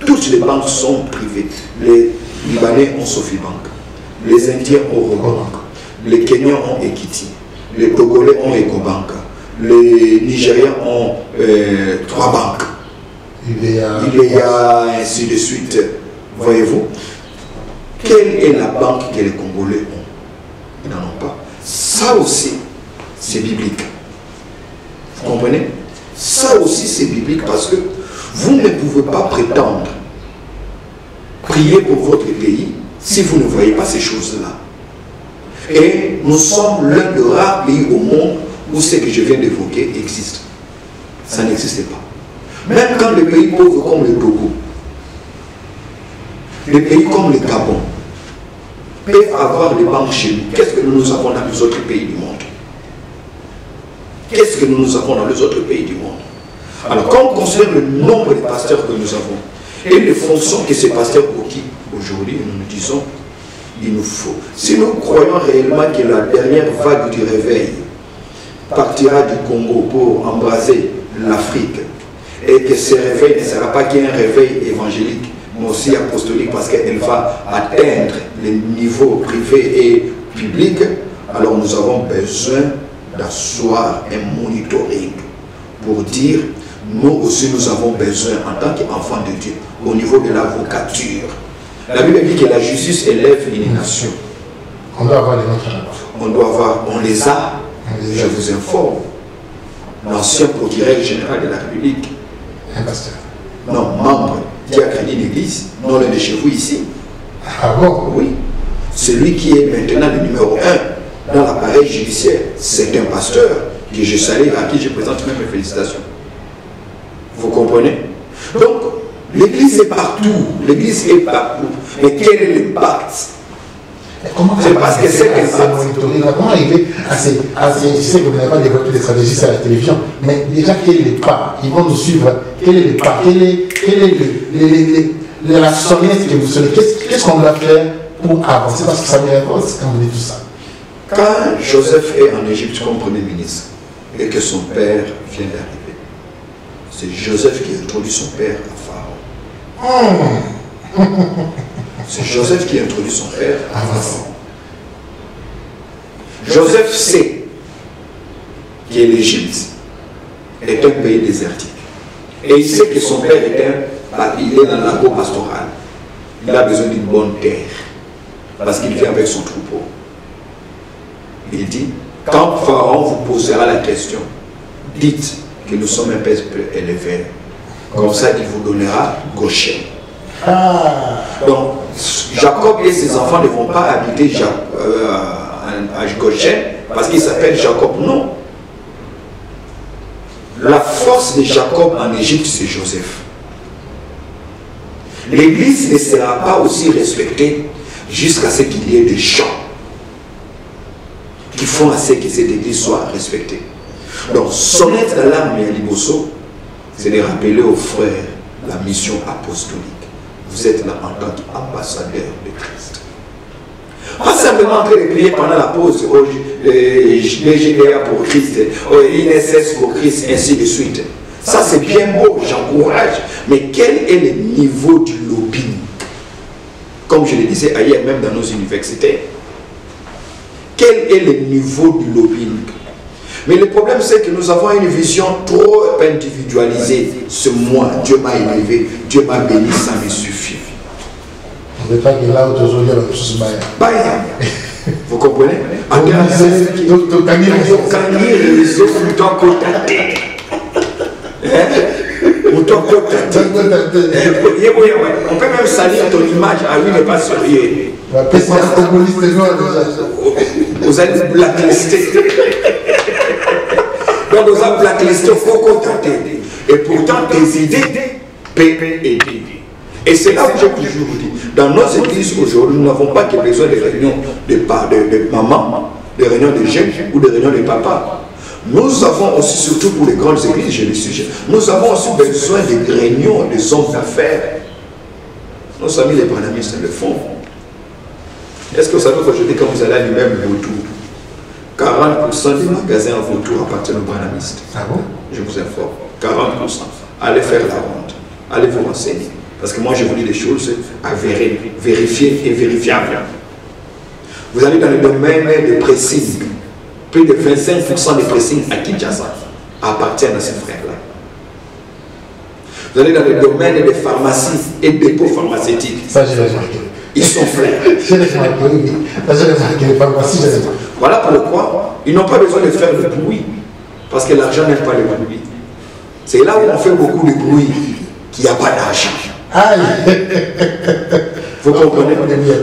Toutes les banques sont privées. Les Libanais ont Sofibank, les Indiens ont Robobank, les Kenyans ont Equity, les Togolais ont Ecobank, les Nigériens ont 3 banques. Il y a ainsi de suite. Voyez-vous? Quelle est la banque que les Congolais ont? Ils n'en ont pas. Ça aussi, c'est biblique. Vous comprenez? Ça aussi c'est biblique parce que vous ne pouvez pas prétendre prier pour votre pays si vous ne voyez pas ces choses-là. Et nous sommes l'un des rares pays au monde où ce que je viens d'évoquer existe. Ça n'existait pas. Même quand les pays pauvres comme le Togo, les pays comme le Gabon peuvent avoir des banques chez nous, qu'est-ce que nous avons dans les autres pays du monde? Qu'est-ce que nous avons dans les autres pays du monde? Alors, quand on considère le nombre de pasteurs que nous avons et les fonctions que ces pasteurs occupent aujourd'hui, nous nous disons, il nous faut. Si nous croyons réellement que la dernière vague du réveil partira du Congo pour embraser l'Afrique et que ce réveil ne sera pas qu'un réveil évangélique, mais aussi apostolique parce qu'elle va atteindre les niveaux privés et publics, alors nous avons besoin d'asseoir un monitoring pour dire, nous aussi nous avons besoin en tant qu'enfants de Dieu, au niveau de l'avocature. La Bible dit que la justice élève une nation. On doit avoir les nôtres là-bas. On doit avoir, on les a. Je vous informe. L'ancien procureur général de la République. Un pasteur. Non, membre qui a créé l'église, non l'un de chez vous ici. Ah bon? Oui. Celui qui est maintenant le numéro 1 dans l'appareil judiciaire, c'est un pasteur que je salue, à qui je présente même mes félicitations. Vous comprenez? Donc, l'église est partout. L'église est partout. Mais quel est l'impact? C'est parce que c'est comment arriver à ces... Je sais que vous n'avez pas développé des stratégies à la télévision, mais déjà, quel est le pas? Ils vont nous suivre. Quel est le pas? Quel est la sonnette que vous sonnez? Qu'est-ce qu'on doit faire pour avancer? Parce que ça me réponse quand vous dites tout ça. Quand Joseph est en Égypte comme premier ministre et que son père vient d'arriver, c'est Joseph qui introduit son père à Pharaon. C'est Joseph qui introduit son père à Pharaon. Joseph sait que l'Égypte est un pays désertique. Et il sait que son père il est dans l'agro pastoral. Il a besoin d'une bonne terre. Parce qu'il vient avec son troupeau. Il dit, quand Pharaon vous posera la question, dites que nous sommes un peuple élevé. Comme ça, il vous donnera Goshen. Donc, Jacob et ses enfants ne vont pas habiter à Goshen parce qu'il s'appelle Jacob. Non. La force de Jacob en Égypte, c'est Joseph. L'église ne sera pas aussi respectée jusqu'à ce qu'il y ait des gens qui font à ce que cette église soit respectée. Donc, sonnette d'alarme à Liboso, c'est de rappeler aux frères la mission apostolique. Vous êtes là en tant qu'ambassadeur de Christ. Pas simplement en train de prier pendant la pause, les GDA pour Christ, INSS pour Christ, ainsi de suite. Ça c'est bien beau, j'encourage. Mais quel est le niveau du lobbying? Comme je le disais ailleurs, même dans nos universités. Quel est le niveau du lobbying? Mais le problème, c'est que nous avons une vision trop individualisée. C'est moi, Dieu m'a élevé, Dieu m'a béni, ça me suffit. On ne veut pas que là où aujourd'hui, la chose vous comprenez? On peut même salir ton image à lui, n'est pas sérieux. Vous allez blacklister. Donc vous avez blacklisté, il faut contacter. Et pourtant, tes idées peuvent aider. Et c'est là que j'ai toujours dit. Dans nos églises aujourd'hui, nous n'avons pas besoin de réunions de maman, de réunions de jeunes ou de réunions de papa. Nous avons aussi, surtout pour les grandes églises, j'ai le sujet, nous avons aussi besoin de réunions des hommes d'affaires. Nos amis les branhamistes le font. Est-ce que vous savez qu'aujourd'hui, quand vous allez à l'immeuble Vautour, 40% des magasins à Vautour appartiennent aux branhamistes? Ah bon? Je vous informe. 40%. Allez faire la ronde. Allez vous renseigner. Parce que moi, je vous dis des choses avérées, vérifiées et vérifiables. Vous allez dans le domaine de pressing. Plus de 25% des pressings à Kinshasa appartiennent à ces frères-là. Vous allez dans le domaine des pharmacies et dépôts pharmaceutiques. Ça, j'ai remarqué. Ils sont frères. J'ai remarqué, oui. Ça, j'ai remarqué. Les pharmacies, j'ai remarqué. Voilà pourquoi ils n'ont pas besoin de faire le bruit. Parce que l'argent n'aime pas le bruit. C'est là où on fait beaucoup de bruit, qu'il n'y a pas d'argent. Aïe. Vous comprenez?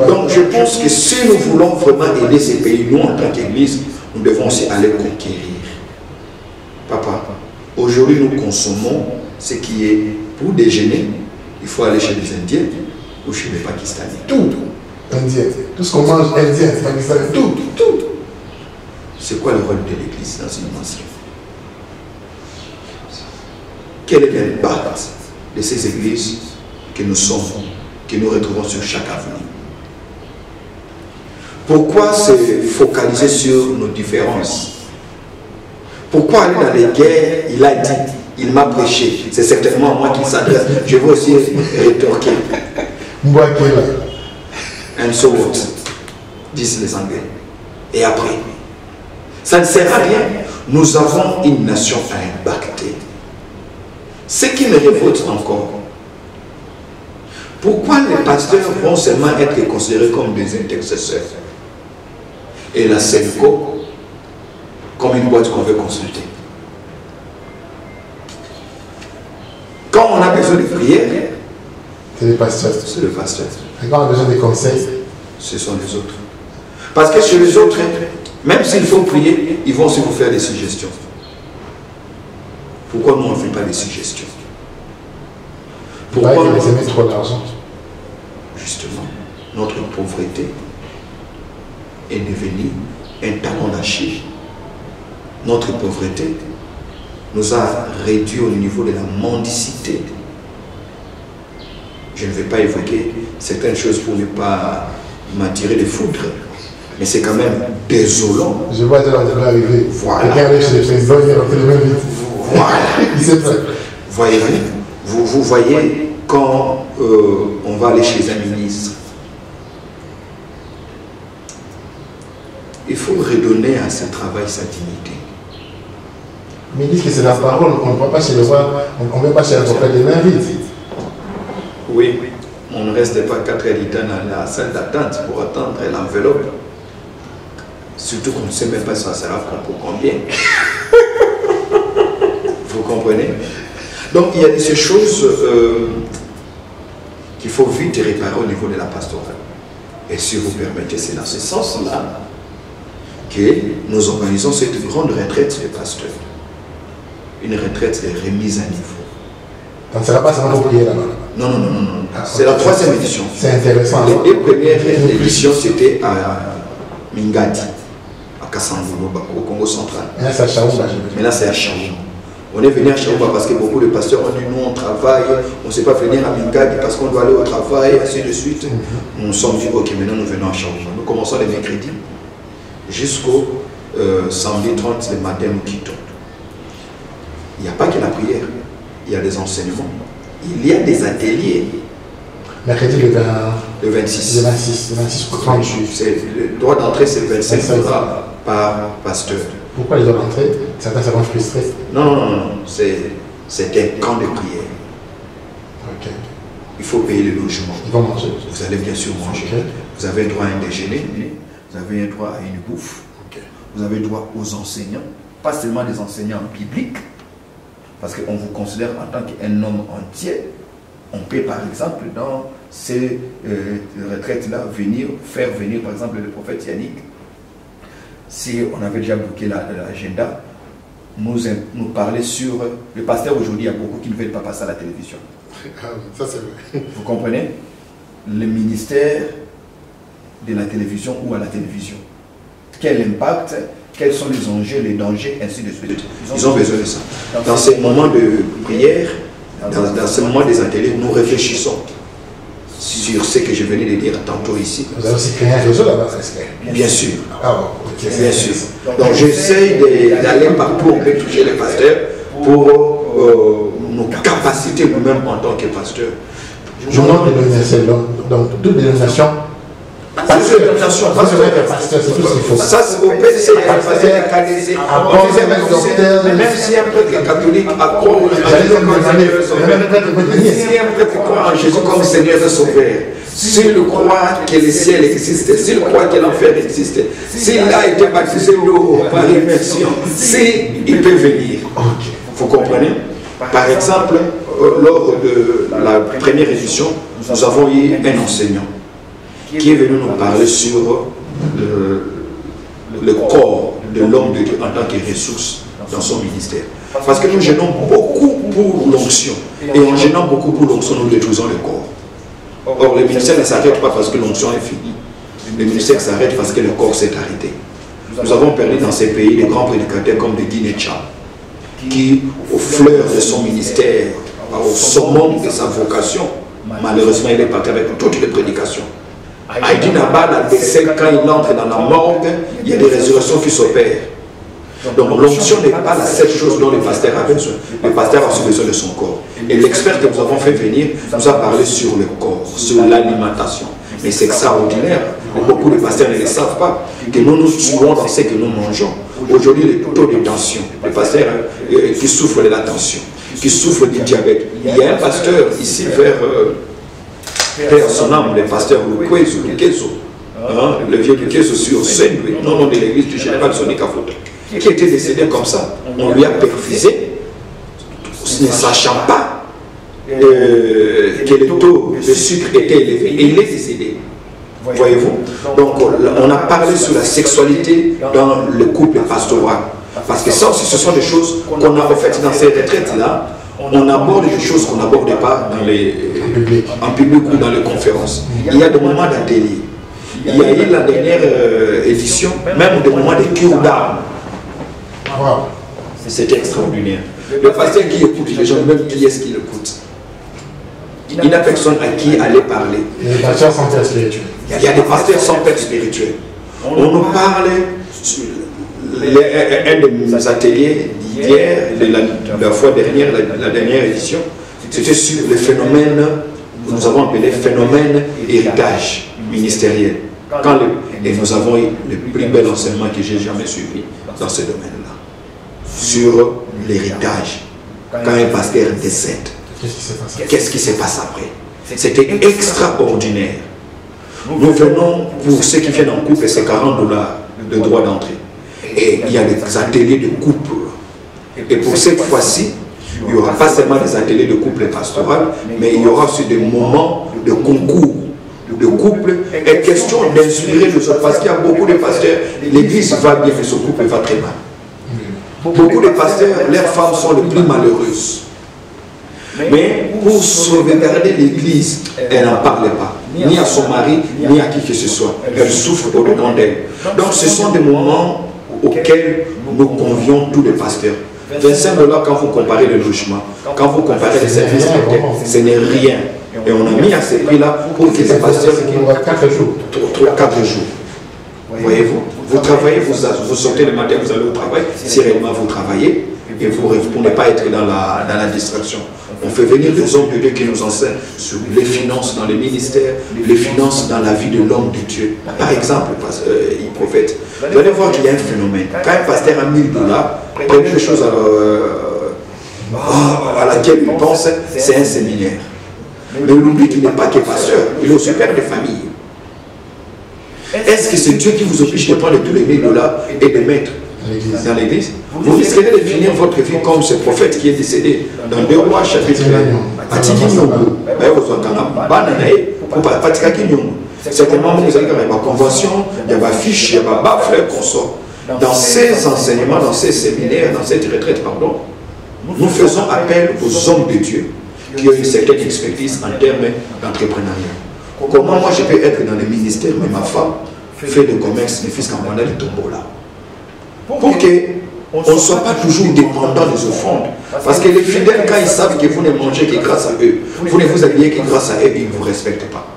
Donc je pense que si nous voulons vraiment aider ces pays, nous en tant qu'Église, nous devons aussi aller conquérir. Papa, aujourd'hui nous consommons ce qui est pour déjeuner, il faut aller chez les Indiens ou chez les Pakistanais. Tout. Indien. Tout ce qu'on mange indien, pakistanais, tout. C'est quoi le rôle de l'Église dans une nation? Quel est l'impact de ces églises que nous sommes, que nous retrouvons sur chaque avenue? Pourquoi se focaliser sur nos différences? Pourquoi aller dans les guerres? Il a dit, il m'a prêché. C'est certainement à moi qu'il s'adresse. Je veux aussi rétorquer. And so what? Disent les Anglais. Et après? Ça ne sert à rien. Nous avons une nation à impacter. Ce qui me révolte encore, pourquoi les pasteurs vont seulement être considérés comme des intercesseurs et la CENCO comme une boîte qu'on veut consulter? Quand on a besoin de prière, c'est le pasteur. C'est le pasteur. Et quand on a besoin de conseils, ce sont les autres. Parce que chez les autres, même s'il faut prier, ils vont aussi vous faire des suggestions. Pourquoi nous on ne fait pas des suggestions? Pourquoi ils aiment trop d'argent? Justement, notre pauvreté est devenue un talon d'Achille. Notre pauvreté nous a réduit au niveau de la mendicité. Je ne vais pas évoquer certaines choses pour ne pas m'attirer de foudre, mais c'est quand même désolant. Je vois de l'arrivée. Voilà. Quelqu'un arrive chez les présidents, il rentre le même vite. Voilà. Il sait pas. Vous voyez quand on va aller chez un ministre, il faut redonner à ce travail sa dignité. Mais ils disent que c'est la parole, on ne va pas chez le roi, on ne va pas chez le prophète des mains vides. Oui, on ne reste pas 4 heures du temps dans la salle d'attente pour attendre l'enveloppe. Surtout qu'on ne sait même pas si ça sera pour combien. Vous comprenez? Donc il y a ces choses qu'il faut vite réparer au niveau de la pastorale. Et si vous permettez, c'est dans ce sens-là que nous organisons cette grande retraite des pasteurs. Une retraite de remise à niveau. Donc ça ne sera pas seulement pour prier là-bas. Non. C'est la 3e édition. C'est intéressant. Les 2 premières éditions, c'était à Mingadi, à Kassangoulou, au Congo central. Maintenant, c'est à Chaoumba. Maintenant, c'est à Chaoumba. On est venu à Chaoumba parce que beaucoup de pasteurs ont dit nous, on travaille, on ne sait pas venir à Mingadi parce qu'on doit aller au travail, ainsi de suite. Nous nous sommes dit, ok, maintenant nous venons à Chaoumba. Nous commençons les mercredis jusqu'au samedi 30, le matin, nous quittons. Il n'y a pas que la prière, il y a des enseignements, il y a des ateliers. Mercredi le 26. Le 26 pour 30 jours. Le droit d'entrée, c'est 25 € par pasteur. Pourquoi les droits d'entrée? Certains seront frustrés. Non. C'est un camp de prière. Ok. Il faut payer le logement. Ils vont manger. Vous allez bien sûr manger. Okay. Vous avez droit à un déjeuner. Vous avez un droit à une bouffe. Okay. Vous avez droit aux enseignants. Pas seulement des enseignants bibliques. Parce qu'on vous considère en tant qu'un homme entier. On peut par exemple dans ces retraites-là faire venir par exemple le prophète Yannick. Si on avait déjà bloqué l'agenda, nous parler sur le pasteur aujourd'hui, il y a beaucoup qui ne veulent pas passer à la télévision. Ça c'est vrai. Vous comprenez? Le ministère de la télévision ou à la télévision. Quel impact? Quels sont les enjeux, les dangers, ainsi de suite. Ils ont besoin de ça. Dans ces moments de prière, dans ce moment des ateliers, nous réfléchissons sur ce que je venais de dire tantôt ici. Vous avez aussi créé un réseau là-bas, bien sûr. Ah bon, okay. Bien sûr. Donc j'essaie d'aller partout où on peut toucher les pasteurs pour nos capacités nous-mêmes en tant que pasteurs. Je montre les dénominations, donc toute dénomination. Pas de dénomination, pas seulement les pasteurs, c'est tout ce qu'il faut. Ça, c'est au PCC, même si un prêtre catholique a croit en Jésus comme Seigneur et Sauveur, si un prêtre croit en Jésus comme Seigneur et Sauveur, s'il croit que le ciel existe, s'il croit que l'enfer existe, s'il a été baptisé d'eau par immersion, s'il peut venir. Vous comprenez? Par exemple, lors de la première édition, nous avons eu un enseignant qui est venu nous parler sur le corps de l'homme de Dieu en tant que ressource dans son ministère. Parce que nous gênons beaucoup pour l'onction. Et en gênant beaucoup pour l'onction, nous détruisons le corps. Or, le ministère ne s'arrête pas parce que l'onction est finie. Le ministère s'arrête parce que le corps s'est arrêté. Nous avons perdu dans ces pays des grands prédicateurs comme de Guinée-Tchad, qui, aux fleurs de son ministère, au summum de sa vocation, malheureusement, il est parti avec toutes les prédications. Haïti Nabal a décès quand il entre dans la morgue, il y a des résurrections qui s'opèrent. Donc l'onction n'est pas la seule chose dont le pasteur a besoin. Le pasteur a aussi besoin de son corps. Et l'expert que nous avons fait venir nous a parlé sur le corps, sur l'alimentation. Mais c'est extraordinaire. Beaucoup de pasteurs ne le savent pas. Que nous nous tuons dans ce que nous mangeons. Aujourd'hui, le taux de tension, les pasteurs qui souffrent de la tension, qui souffrent du diabète. Il y a un pasteur ici vers Père son âme, le pasteur Lukwezo, le vieux Lukwezo sur Saint-Louis, non de l'église du général Sonic Afota, qui était décédé comme ça. On lui a perfusé, ne sachant pas que le taux de sucre était élevé, et il est décédé. Voyez-vous? Donc on a parlé sur la sexualité dans le couple pastoral. Parce que ça aussi, ce sont des choses qu'on a refaites dans ces retraites-là. On aborde des choses qu'on n'aborde pas en public ou dans les conférences. Il y a des moments d'atelier. Il y a eu la dernière édition, même des moments de cure d'âme. C'était extraordinaire. Le pasteur qui écoute les gens, même qui est-ce qu'il écoute? Il n'a personne à qui aller parler. Il y a des pasteurs sans père spirituel. Il y a des pasteurs sans père spirituel. On nous parle sur un de nos ateliers d'hier, de la fois dernière, la dernière édition, c'était sur le phénomène, nous avons appelé phénomène héritage ministériel. Et nous avons eu le plus bel enseignement que j'ai jamais suivi dans ce domaine-là. Sur l'héritage. Quand un pasteur décède, qu'est-ce qui se passe après? C'était extraordinaire. Nous venons, pour ceux qui viennent en couple, c'est $40 de droit d'entrée. Et il y a des ateliers de couple. Et pour cette fois-ci, il n'y aura pas seulement des ateliers de couple pastoral, mais il y aura aussi des moments de concours de couple et question d'inspirer les autres. Parce qu'il y a beaucoup de pasteurs, l'église va bien, mais ce couple va très mal. Beaucoup de pasteurs, leurs femmes sont les plus malheureuses. Mais pour sauvegarder l'église, elle n'en parle pas. Ni à son mari, ni à qui que ce soit. Elle souffre au-dedans d'elle. Donc ce sont des moments auxquels nous convions tous les pasteurs. $25 quand vous comparez le logement, quand vous comparez les services militaires, ce n'est rien. Et on a mis à ce prix-là pour que les pasteurs... 4 jours. 4 jours. Voyez-vous, vous travaillez, vous sortez le matin, vous allez au travail. Si réellement vous travaillez, et vous ne pas être dans la distraction. On fait venir des hommes de Dieu qui nous enseignent sur les finances dans les ministères, les finances dans la vie de l'homme de Dieu. Par exemple, il prophète. Vous allez voir qu'il y a un phénomène. Quand un pasteur a $1000, première chose à laquelle il pense, c'est un séminaire. Mais l'oublie qu'il n'est pas que pasteur, il est aussi père de famille. Est-ce que c'est Dieu qui vous oblige de prendre tous les $1000 et de mettre dans l'église? Vous risquerez de finir votre vie comme ce prophète qui est décédé dans 2 Rois chapitre 1. Certainement, vous allez avoir ma convention, il y a ma fiche, il y a ma bafle qu'on sort. Dans ces enseignements, dans ces séminaires, dans cette retraite, pardon, nous faisons appel aux hommes de Dieu qui ont une certaine expertise en termes d'entrepreneuriat. Comment moi je peux être dans le ministère, mais ma femme fait le commerce, mes fils quand on a le tombeau là. Pour qu'on ne soit pas toujours dépendant des offrandes. Parce que les fidèles, quand ils savent que vous ne mangez que grâce à eux, vous ne vous habillez que grâce à eux, ils ne vous respectent pas.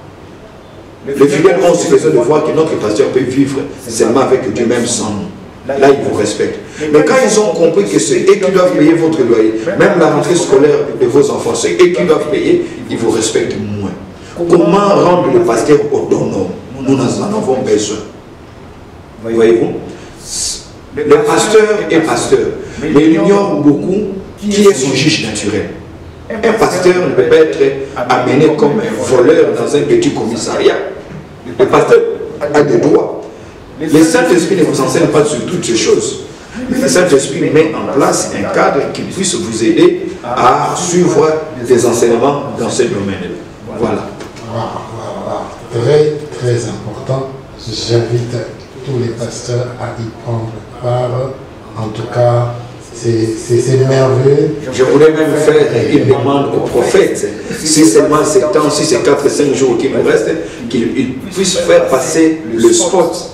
Les fidèles ont aussi besoin de voir que notre pasteur peut vivre seulement avec Dieu même sans nous. Là, ils vous respectent. Mais quand ils ont compris que c'est eux qui doivent payer votre loyer, même la rentrée scolaire de vos enfants, c'est eux qui doivent payer, ils vous respectent moins. Comment rendre le pasteur autonome? Nous en avons besoin. Voyez-vous? Le pasteur est pasteur, mais il ignore beaucoup qui est son juge naturel. Un pasteur ne peut pas être amené comme un voleur dans un petit commissariat. Le pasteur a des droits. Le Saint-Esprit ne vous enseigne pas sur toutes ces choses. Le Saint-Esprit met en place un cadre qui puisse vous aider à suivre des enseignements dans ce domaine. Voilà. Très, très important. J'invite tous les pasteurs à y prendre part. En tout cas, c'est merveilleux. Je voulais même faire une demande au prophète, si seulement ces temps, si c'est 4-5 jours qui me restent, qu'il puisse faire passer le spot.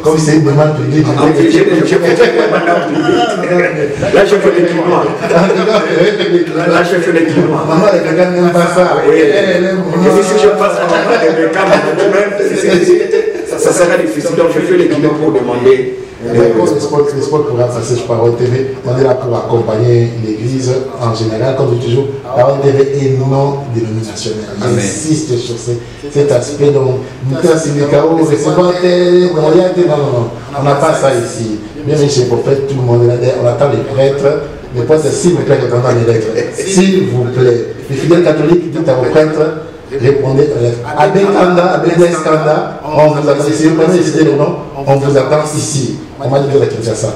Comme c'est une demande publique, Là, je fais les tournois. Là, je fais les tournois. Maman, les gars n'aiment pas ça. Oui. Et si je passe à maman et mes camarades, ça sera difficile. Donc, je fais les tournois pour demander. Le sport pourra passer sur Parole TV. On est là pour accompagner l'Église en général, comme toujours. Parole TV est non dénominationnel. J'insiste sur cet aspect. Donc, nous sommes recevant non. On n'a pas ça ici. Même chez les prophètes, tout le monde est là. On attend les prêtres. Les prêtres, s'il vous plaît, répondez à mes lettres. S'il vous plaît. Les fidèles catholiques, dites à vos prêtres. Répondez aux lettres. Abbé Kanda, on vous attend ici. Vous pouvez décider le nom, on vous attend ici. On m'a dit de faire ça.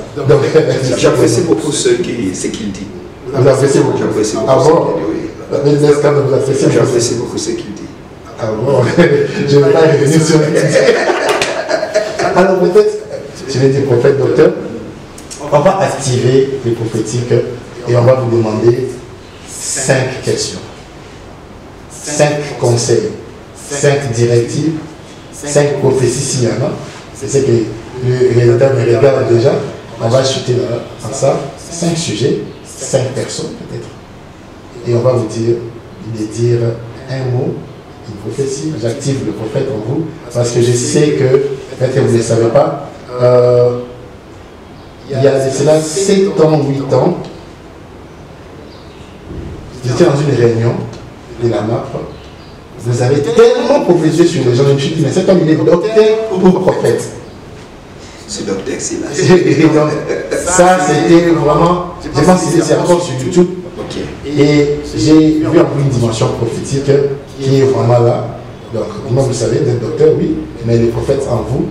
J'apprécie beaucoup ce qu'il dit. Vous appréciez beaucoup. J'apprécie beaucoup. Ah bon? Vous appréciez beaucoup. J'apprécie beaucoup ce qu'il dit. Ah bon? Je ne vais pas revenir sur le Alors peut-être, je vais dire prophète, docteur, on va activer les prophétiques et on va vous demander 5 questions. 5 conseils, 5 directives, 5 prophéties s'il y en a. C'est ce que le réalisateur me regarde déjà. On va chuter dans ça. 5 sujets, 5 personnes peut-être. Et on va vous dire un mot, une prophétie. J'active le prophète en vous parce que je sais que, peut-être que vous ne le savez pas, il y a de cela 7 ans, 8 ans, j'étais dans une réunion de la MAP. Vous avez tellement prophétisé sur les gens, je me suis dit, mais cet homme il est docteur ou prophète. C'est docteur, c'est là. Ça, c'était vraiment, je pense que c'est encore sur YouTube. Okay. Et j'ai vu un peu une dimension prophétique qui est vraiment là. Donc, moi, vous savez, d'être docteur, oui, mais les prophètes en vous.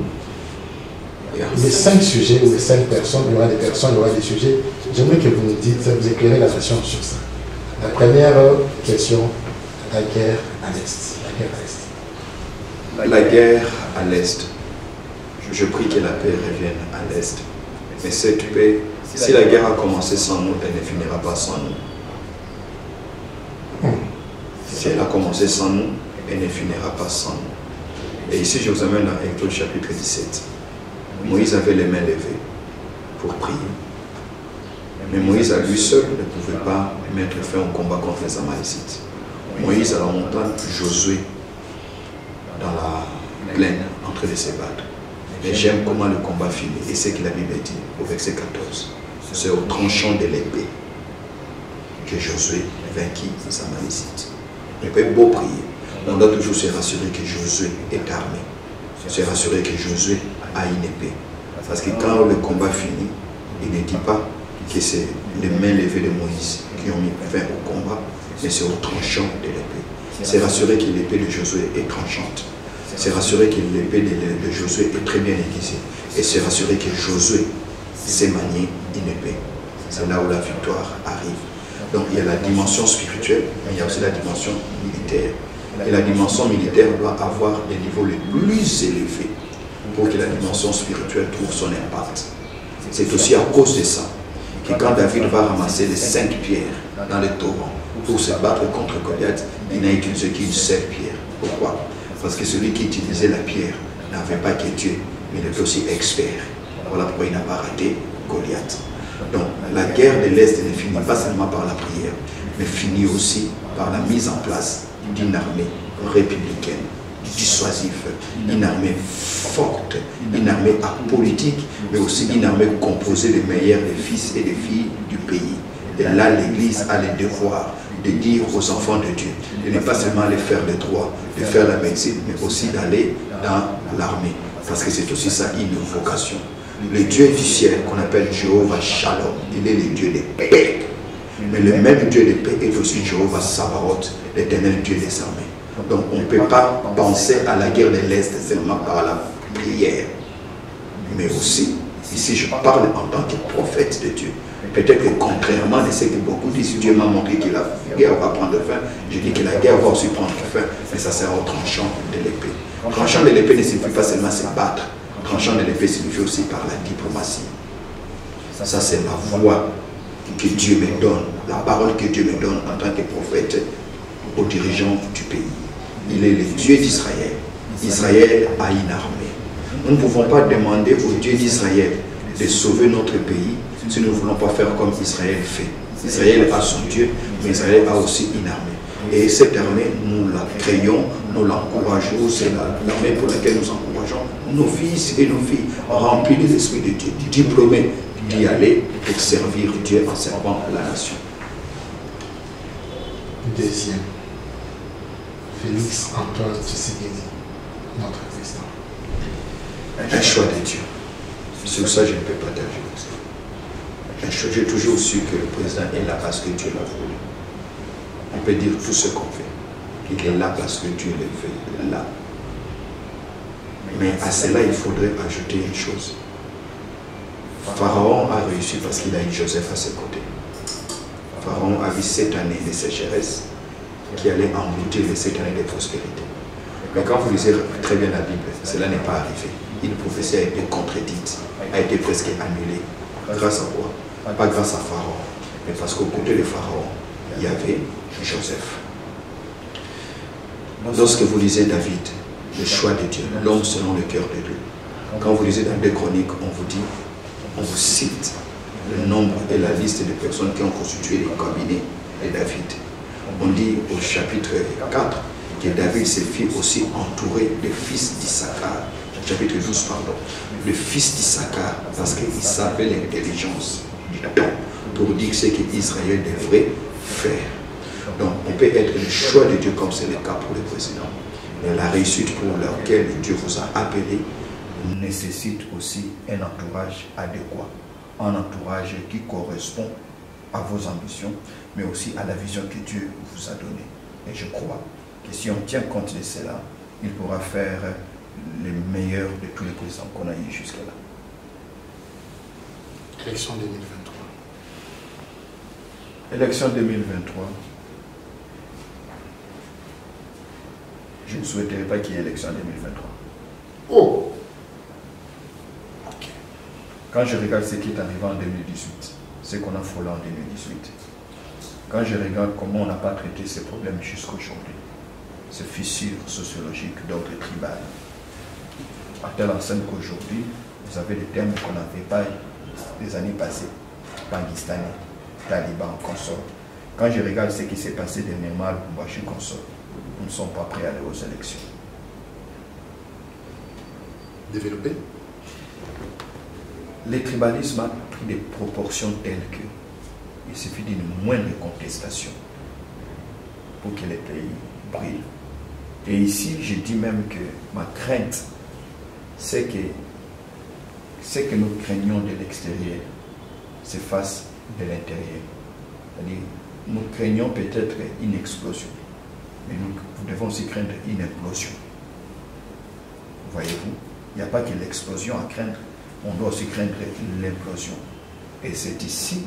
Les 5 sujets ou les 5 personnes, il y aura des personnes, il y aura des sujets. J'aimerais que vous nous dites, vous éclairez la nation sur ça. La première question, la guerre à l'Est. La guerre à l'Est. Je prie que la paix revienne à l'Est. Mais cette paix, si la guerre a commencé sans nous, elle ne finira pas sans nous. Si elle a commencé sans nous, elle ne finira pas sans nous. Et ici, je vous amène dans Exode chapitre 17. Moïse avait les mains levées pour prier. Mais Moïse à lui seul ne pouvait pas mettre fin au combat contre les Amalécites. Moïse à la montagne, Josué dans la plaine en train de se battre. Mais j'aime comment le combat finit. Et c'est ce que la Bible dit au verset 14. C'est au tranchant de l'épée que Josué vainquit les Amalécites. Il peut beau prier. On doit toujours se rassurer que Josué est armé. Se rassurer que Josué a une épée. Parce que quand le combat finit, il ne dit pas que c'est les mains levées de Moïse qui ont mis fin au combat, mais c'est au tranchant de l'épée. C'est rassurer que l'épée de Josué est tranchante. C'est rassurer que l'épée de Josué est très bien aiguisée. Et c'est rassurer que Josué sait manier une épée. C'est là où la victoire arrive. Donc il y a la dimension spirituelle, mais il y a aussi la dimension militaire. Et la dimension militaire doit avoir des niveaux les plus élevés pour que la dimension spirituelle trouve son impact. C'est aussi à cause de ça que quand David va ramasser les 5 pierres dans le torrent pour se battre contre Goliath, il n'a utilisé qu'une seule pierre. Pourquoi? Parce que celui qui utilisait la pierre n'avait pas que Dieu, mais il était aussi expert. Voilà pourquoi il n'a pas raté Goliath. Donc la guerre de l'Est ne finit pas seulement par la prière, mais finit aussi par la mise en place d'une armée républicaine, dissuasive, une armée forte, une armée apolitique, mais aussi une armée composée des meilleurs des fils et des filles du pays. Et là, l'Église a le devoir de dire aux enfants de Dieu, de ne pas seulement aller faire le droit, de faire la médecine, mais aussi d'aller dans l'armée. Parce que c'est aussi ça une vocation. Le Dieu du ciel, qu'on appelle Jéhovah Shalom, il est le Dieu de paix. Mais le même Dieu de paix est aussi Jéhovah Sabaoth, l'éternel Dieu des armées. Donc on ne peut pas penser à la guerre de l'Est seulement par la prière. Mais aussi, ici je parle en tant que prophète de Dieu, Peut-être que contrairement à ce que beaucoup disent, Dieu m'a montré que la guerre va prendre fin. Je dis que la guerre va aussi prendre fin, mais ça sert au tranchant de l'épée. Tranchant de l'épée ne signifie pas seulement se battre. Tranchant de l'épée signifie aussi par la diplomatie. Ça, c'est la voix que Dieu me donne, la parole que Dieu me donne en tant que prophète aux dirigeants du pays. Il est le Dieu d'Israël. Israël a une armée. Nous ne pouvons pas demander au Dieu d'Israël de sauver notre pays si nous ne voulons pas faire comme Israël fait. Israël a son Dieu, mais Israël a aussi une armée. Et cette armée, nous la créons, nous l'encourageons, c'est l'armée pour laquelle nous encourageons nos fils et nos filles remplis de l'Esprit de Dieu, diplômés d'y aller pour servir Dieu en servant la nation. Deuxième, Félix Antoine Tshisekedi, notre président. Un choix de Dieu. Sur ça, je ne peux pas t'ajouter. J'ai toujours su que le président est là parce que Dieu l'a voulu. On peut dire tout ce qu'on fait. Il est là parce que Dieu le fait là. Mais à cela, il faudrait ajouter une chose. Pharaon a réussi parce qu'il a eu Joseph à ses côtés. Pharaon a vu 7 années de sécheresse qui allaient engloutir les 7 années de prospérité. Mais quand vous lisez très bien la Bible, cela n'est pas arrivé. Une prophétie a été contredite, a été presque annulée. Grâce à quoi? Pas grâce à Pharaon, mais parce qu'au côté de Pharaon, il y avait Joseph. Lorsque vous lisez David, le choix de Dieu, l'homme selon le cœur de Dieu, quand vous lisez dans 2 Chroniques, on vous dit, on vous cite le nombre et la liste des personnes qui ont constitué les cabinets de David. On dit au chapitre 4 que David s'est fait aussi entourer des fils d'Issachar. Chapitre 12, pardon. Le fils d'Issachar, parce qu'il savait l'intelligence du temps pour dire ce qu'Israël devrait faire. Donc, on peut être le choix de Dieu comme c'est le cas pour le président. Mais la réussite pour laquelle Dieu vous a appelé nécessite aussi un entourage adéquat. Un entourage qui correspond à vos ambitions, mais aussi à la vision que Dieu vous a donnée. Et je crois que si on tient compte de cela, il pourra faire le meilleur de tous les présidents qu'on a eu jusque-là. Élection 2023. Élection 2023. Je ne souhaiterais pas qu'il y ait élection 2023. Oh! Ok. Quand je regarde ce qui est arrivé en 2018, ce qu'on a frôlé en 2018, quand je regarde comment on n'a pas traité ces problèmes jusqu'aujourd'hui, ces fissures sociologiques d'ordre tribal, à telle enseigne qu'aujourd'hui, vous avez des termes qu'on n'avait pas les années passées, Pakistanais, talibans, consorts. Quand je regarde ce qui s'est passé dernièrement à Lubumbashi, consorts, nous ne sommes pas prêts à aller aux élections. Développer. Le tribalisme a pris des proportions telles que il suffit d'une moindre contestation pour que les pays brillent. Et ici, je dis même que ma crainte, c'est que ce que nous craignons de l'extérieur s'efface de l'intérieur. C'est-à-dire, nous craignons peut-être une explosion, mais nous devons aussi craindre une implosion. Voyez-vous, il n'y a pas que l'explosion à craindre, on doit aussi craindre l'implosion. Et c'est ici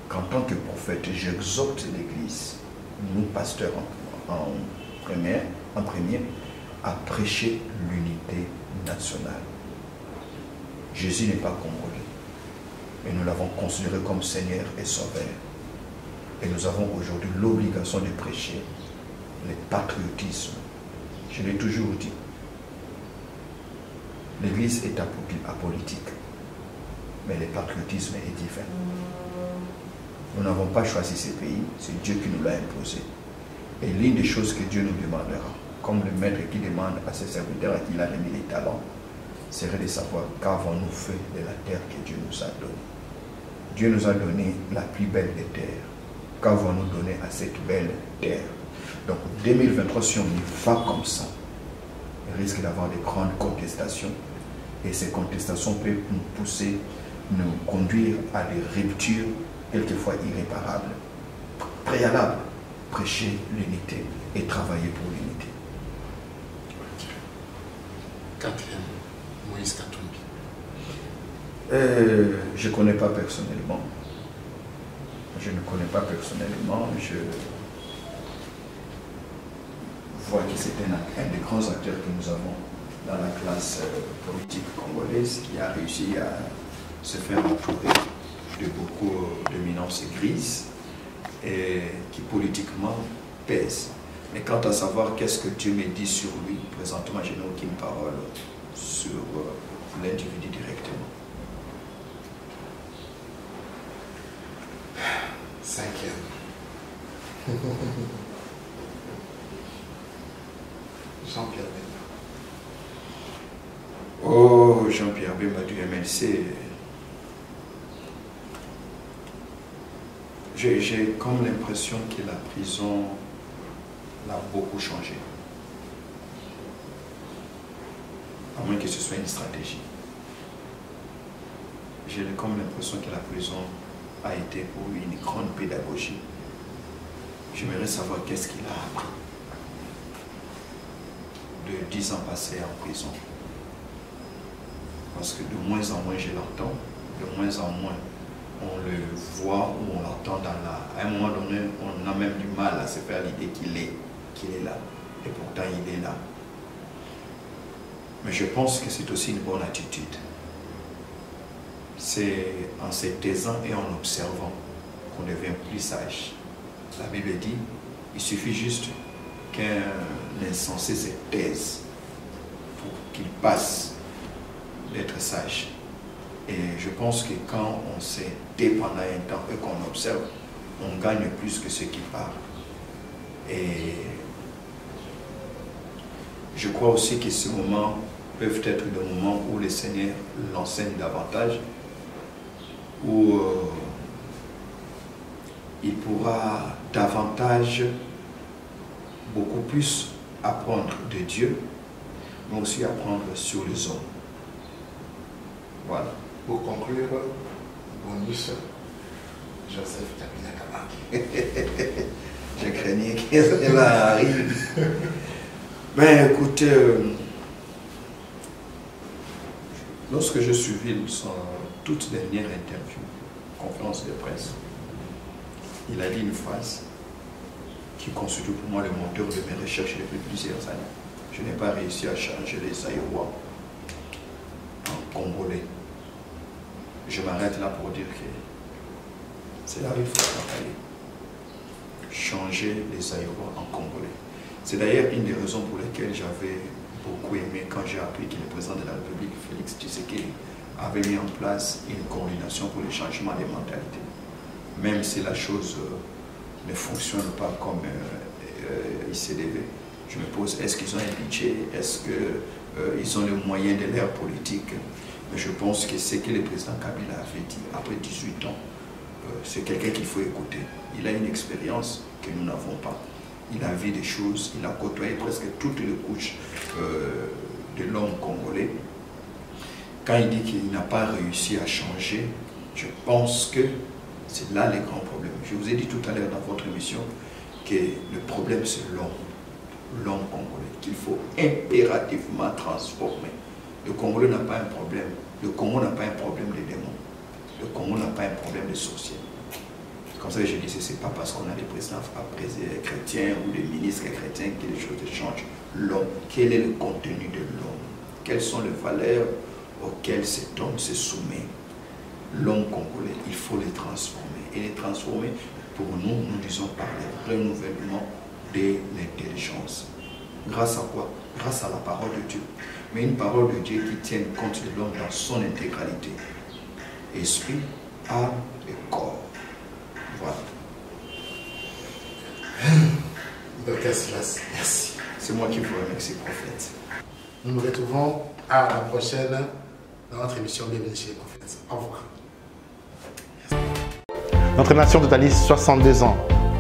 qu'en tant que prophète, j'exhorte l'Église, nous pasteurs en premier, à prêcher l'unité nationale. Jésus n'est pas congolais, mais nous l'avons considéré comme Seigneur et Sauveur. Et nous avons aujourd'hui l'obligation de prêcher le patriotisme. Je l'ai toujours dit. L'Église est apolitique, mais le patriotisme est divin. Nous n'avons pas choisi ces pays, c'est Dieu qui nous l'a imposé. Et l'une des choses que Dieu nous demandera, comme le maître qui demande à ses serviteurs à qui il a remis les talents, serait de savoir qu'avons-nous fait de la terre que Dieu nous a donnée. Dieu nous a donné la plus belle des terres. Qu'avons-nous donné à cette belle terre? Donc 2023, si on y va comme ça, il risque d'avoir de grandes contestations. Et ces contestations peuvent nous pousser, nous conduire à des ruptures, quelquefois irréparables. Préalable, prêcher l'unité et travailler pour l'unité. Ok. Quatrième, Moïse Katumbi. Je ne connais pas personnellement, je ne connais pas personnellement. Je vois que c'est un des grands acteurs que nous avons dans la classe politique congolaise qui a réussi à se faire entourer de beaucoup d'éminences grises et qui politiquement pèsent. Mais quant à savoir qu'est-ce que Dieu me dit sur lui, présentement, je n'ai aucune parole sur l'individu directement. 5e. Jean-Pierre Bemba. Oh, Jean-Pierre Bemba du MLC. J'ai comme l'impression que la prison l'a beaucoup changé. À moins que ce soit une stratégie. J'ai comme l'impression que la prison a été pour lui une grande pédagogie. J'aimerais savoir qu'est-ce qu'il a appris de 10 ans passés en prison. Parce que de moins en moins je l'entends, de moins en moins on le voit ou on l'entend dans la... À un moment donné, on a même du mal à se faire l'idée qu'il est là. Et pourtant, il est là. Mais je pense que c'est aussi une bonne attitude. C'est en se taisant et en observant qu'on devient plus sage. La Bible dit, il suffit juste qu'un insensé se taise pour qu'il passe d'être sage. Et je pense que quand on se tait pendant un temps et qu'on observe, on gagne plus que ceux qui parlent. Et je crois aussi que ces moments peuvent être des moments où le Seigneur l'enseigne davantage, où il pourra davantage, beaucoup plus apprendre de Dieu, mais aussi apprendre sur les hommes. Voilà. Pour conclure, bonus, Joseph Kabila Kabange. Je craignais qu'elle arrive. Mais écoutez, lorsque je suivis son toute dernière interview, conférence de presse, il a dit une phrase qui constitue pour moi le moteur de mes recherches depuis plusieurs années. Je n'ai pas réussi à changer les Aïois en Congolais. Je m'arrête là pour dire que c'est là où il faut travailler. Changer les Aïois en Congolais. C'est d'ailleurs une des raisons pour lesquelles j'avais beaucoup aimé quand j'ai appris que le président de la République, Félix Tshisekedi, avait mis en place une coordination pour le changement des mentalités. Même si la chose ne fonctionne pas comme il s'est levé, je me pose, est-ce qu'ils ont un budget? Est-ce qu'ils ont les moyens de leur politique? Mais je pense que ce que le président Kabila avait dit après 18 ans, c'est quelqu'un qu'il faut écouter. Il a une expérience que nous n'avons pas. Il a vu des choses, il a côtoyé presque toutes les couches de l'homme congolais. Quand il dit qu'il n'a pas réussi à changer, je pense que c'est là les grands problèmes. Je vous ai dit tout à l'heure dans votre émission que le problème c'est l'homme congolais, qu'il faut impérativement transformer. Le Congolais n'a pas un problème. Le Congo n'a pas un problème de démons. Le Congo n'a pas un problème de sorciers. Comme ça, je dis, ce n'est pas parce qu'on a des présidents chrétiens ou des ministres chrétiens que les choses changent. L'homme, quel est le contenu de l'homme? Quelles sont les valeurs auxquelles cet homme se soumet? L'homme congolais, il faut les transformer. Et les transformer, pour nous, nous disons par le renouvellement de l'intelligence. Grâce à quoi? Grâce à la parole de Dieu. Mais une parole de Dieu qui tienne compte de l'homme dans son intégralité. Esprit, âme et corps. Voilà. Docteur Silas, merci. C'est moi qui vous remercie, prophète. Nous nous retrouvons à la prochaine dans notre émission Bienvenue chez les prophètes. Au revoir. Notre nation totalise 62 ans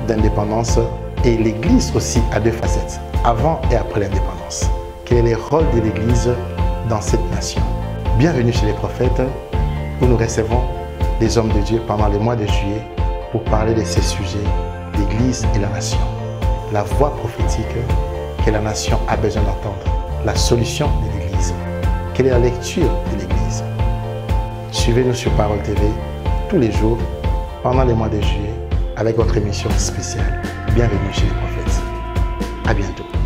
d'indépendance et l'Église aussi a deux facettes, avant et après l'indépendance. Quel est le rôle de l'Église dans cette nation? Bienvenue chez les prophètes où nous recevons des hommes de Dieu pendant le mois de juillet pour parler de ces sujets, l'Église et la nation. La voix prophétique que la nation a besoin d'entendre, la solution de l'Église. Quelle est la lecture de l'Église? Suivez-nous sur Parole TV tous les jours pendant le mois de juillet avec votre émission spéciale. Bienvenue chez les prophètes. À bientôt.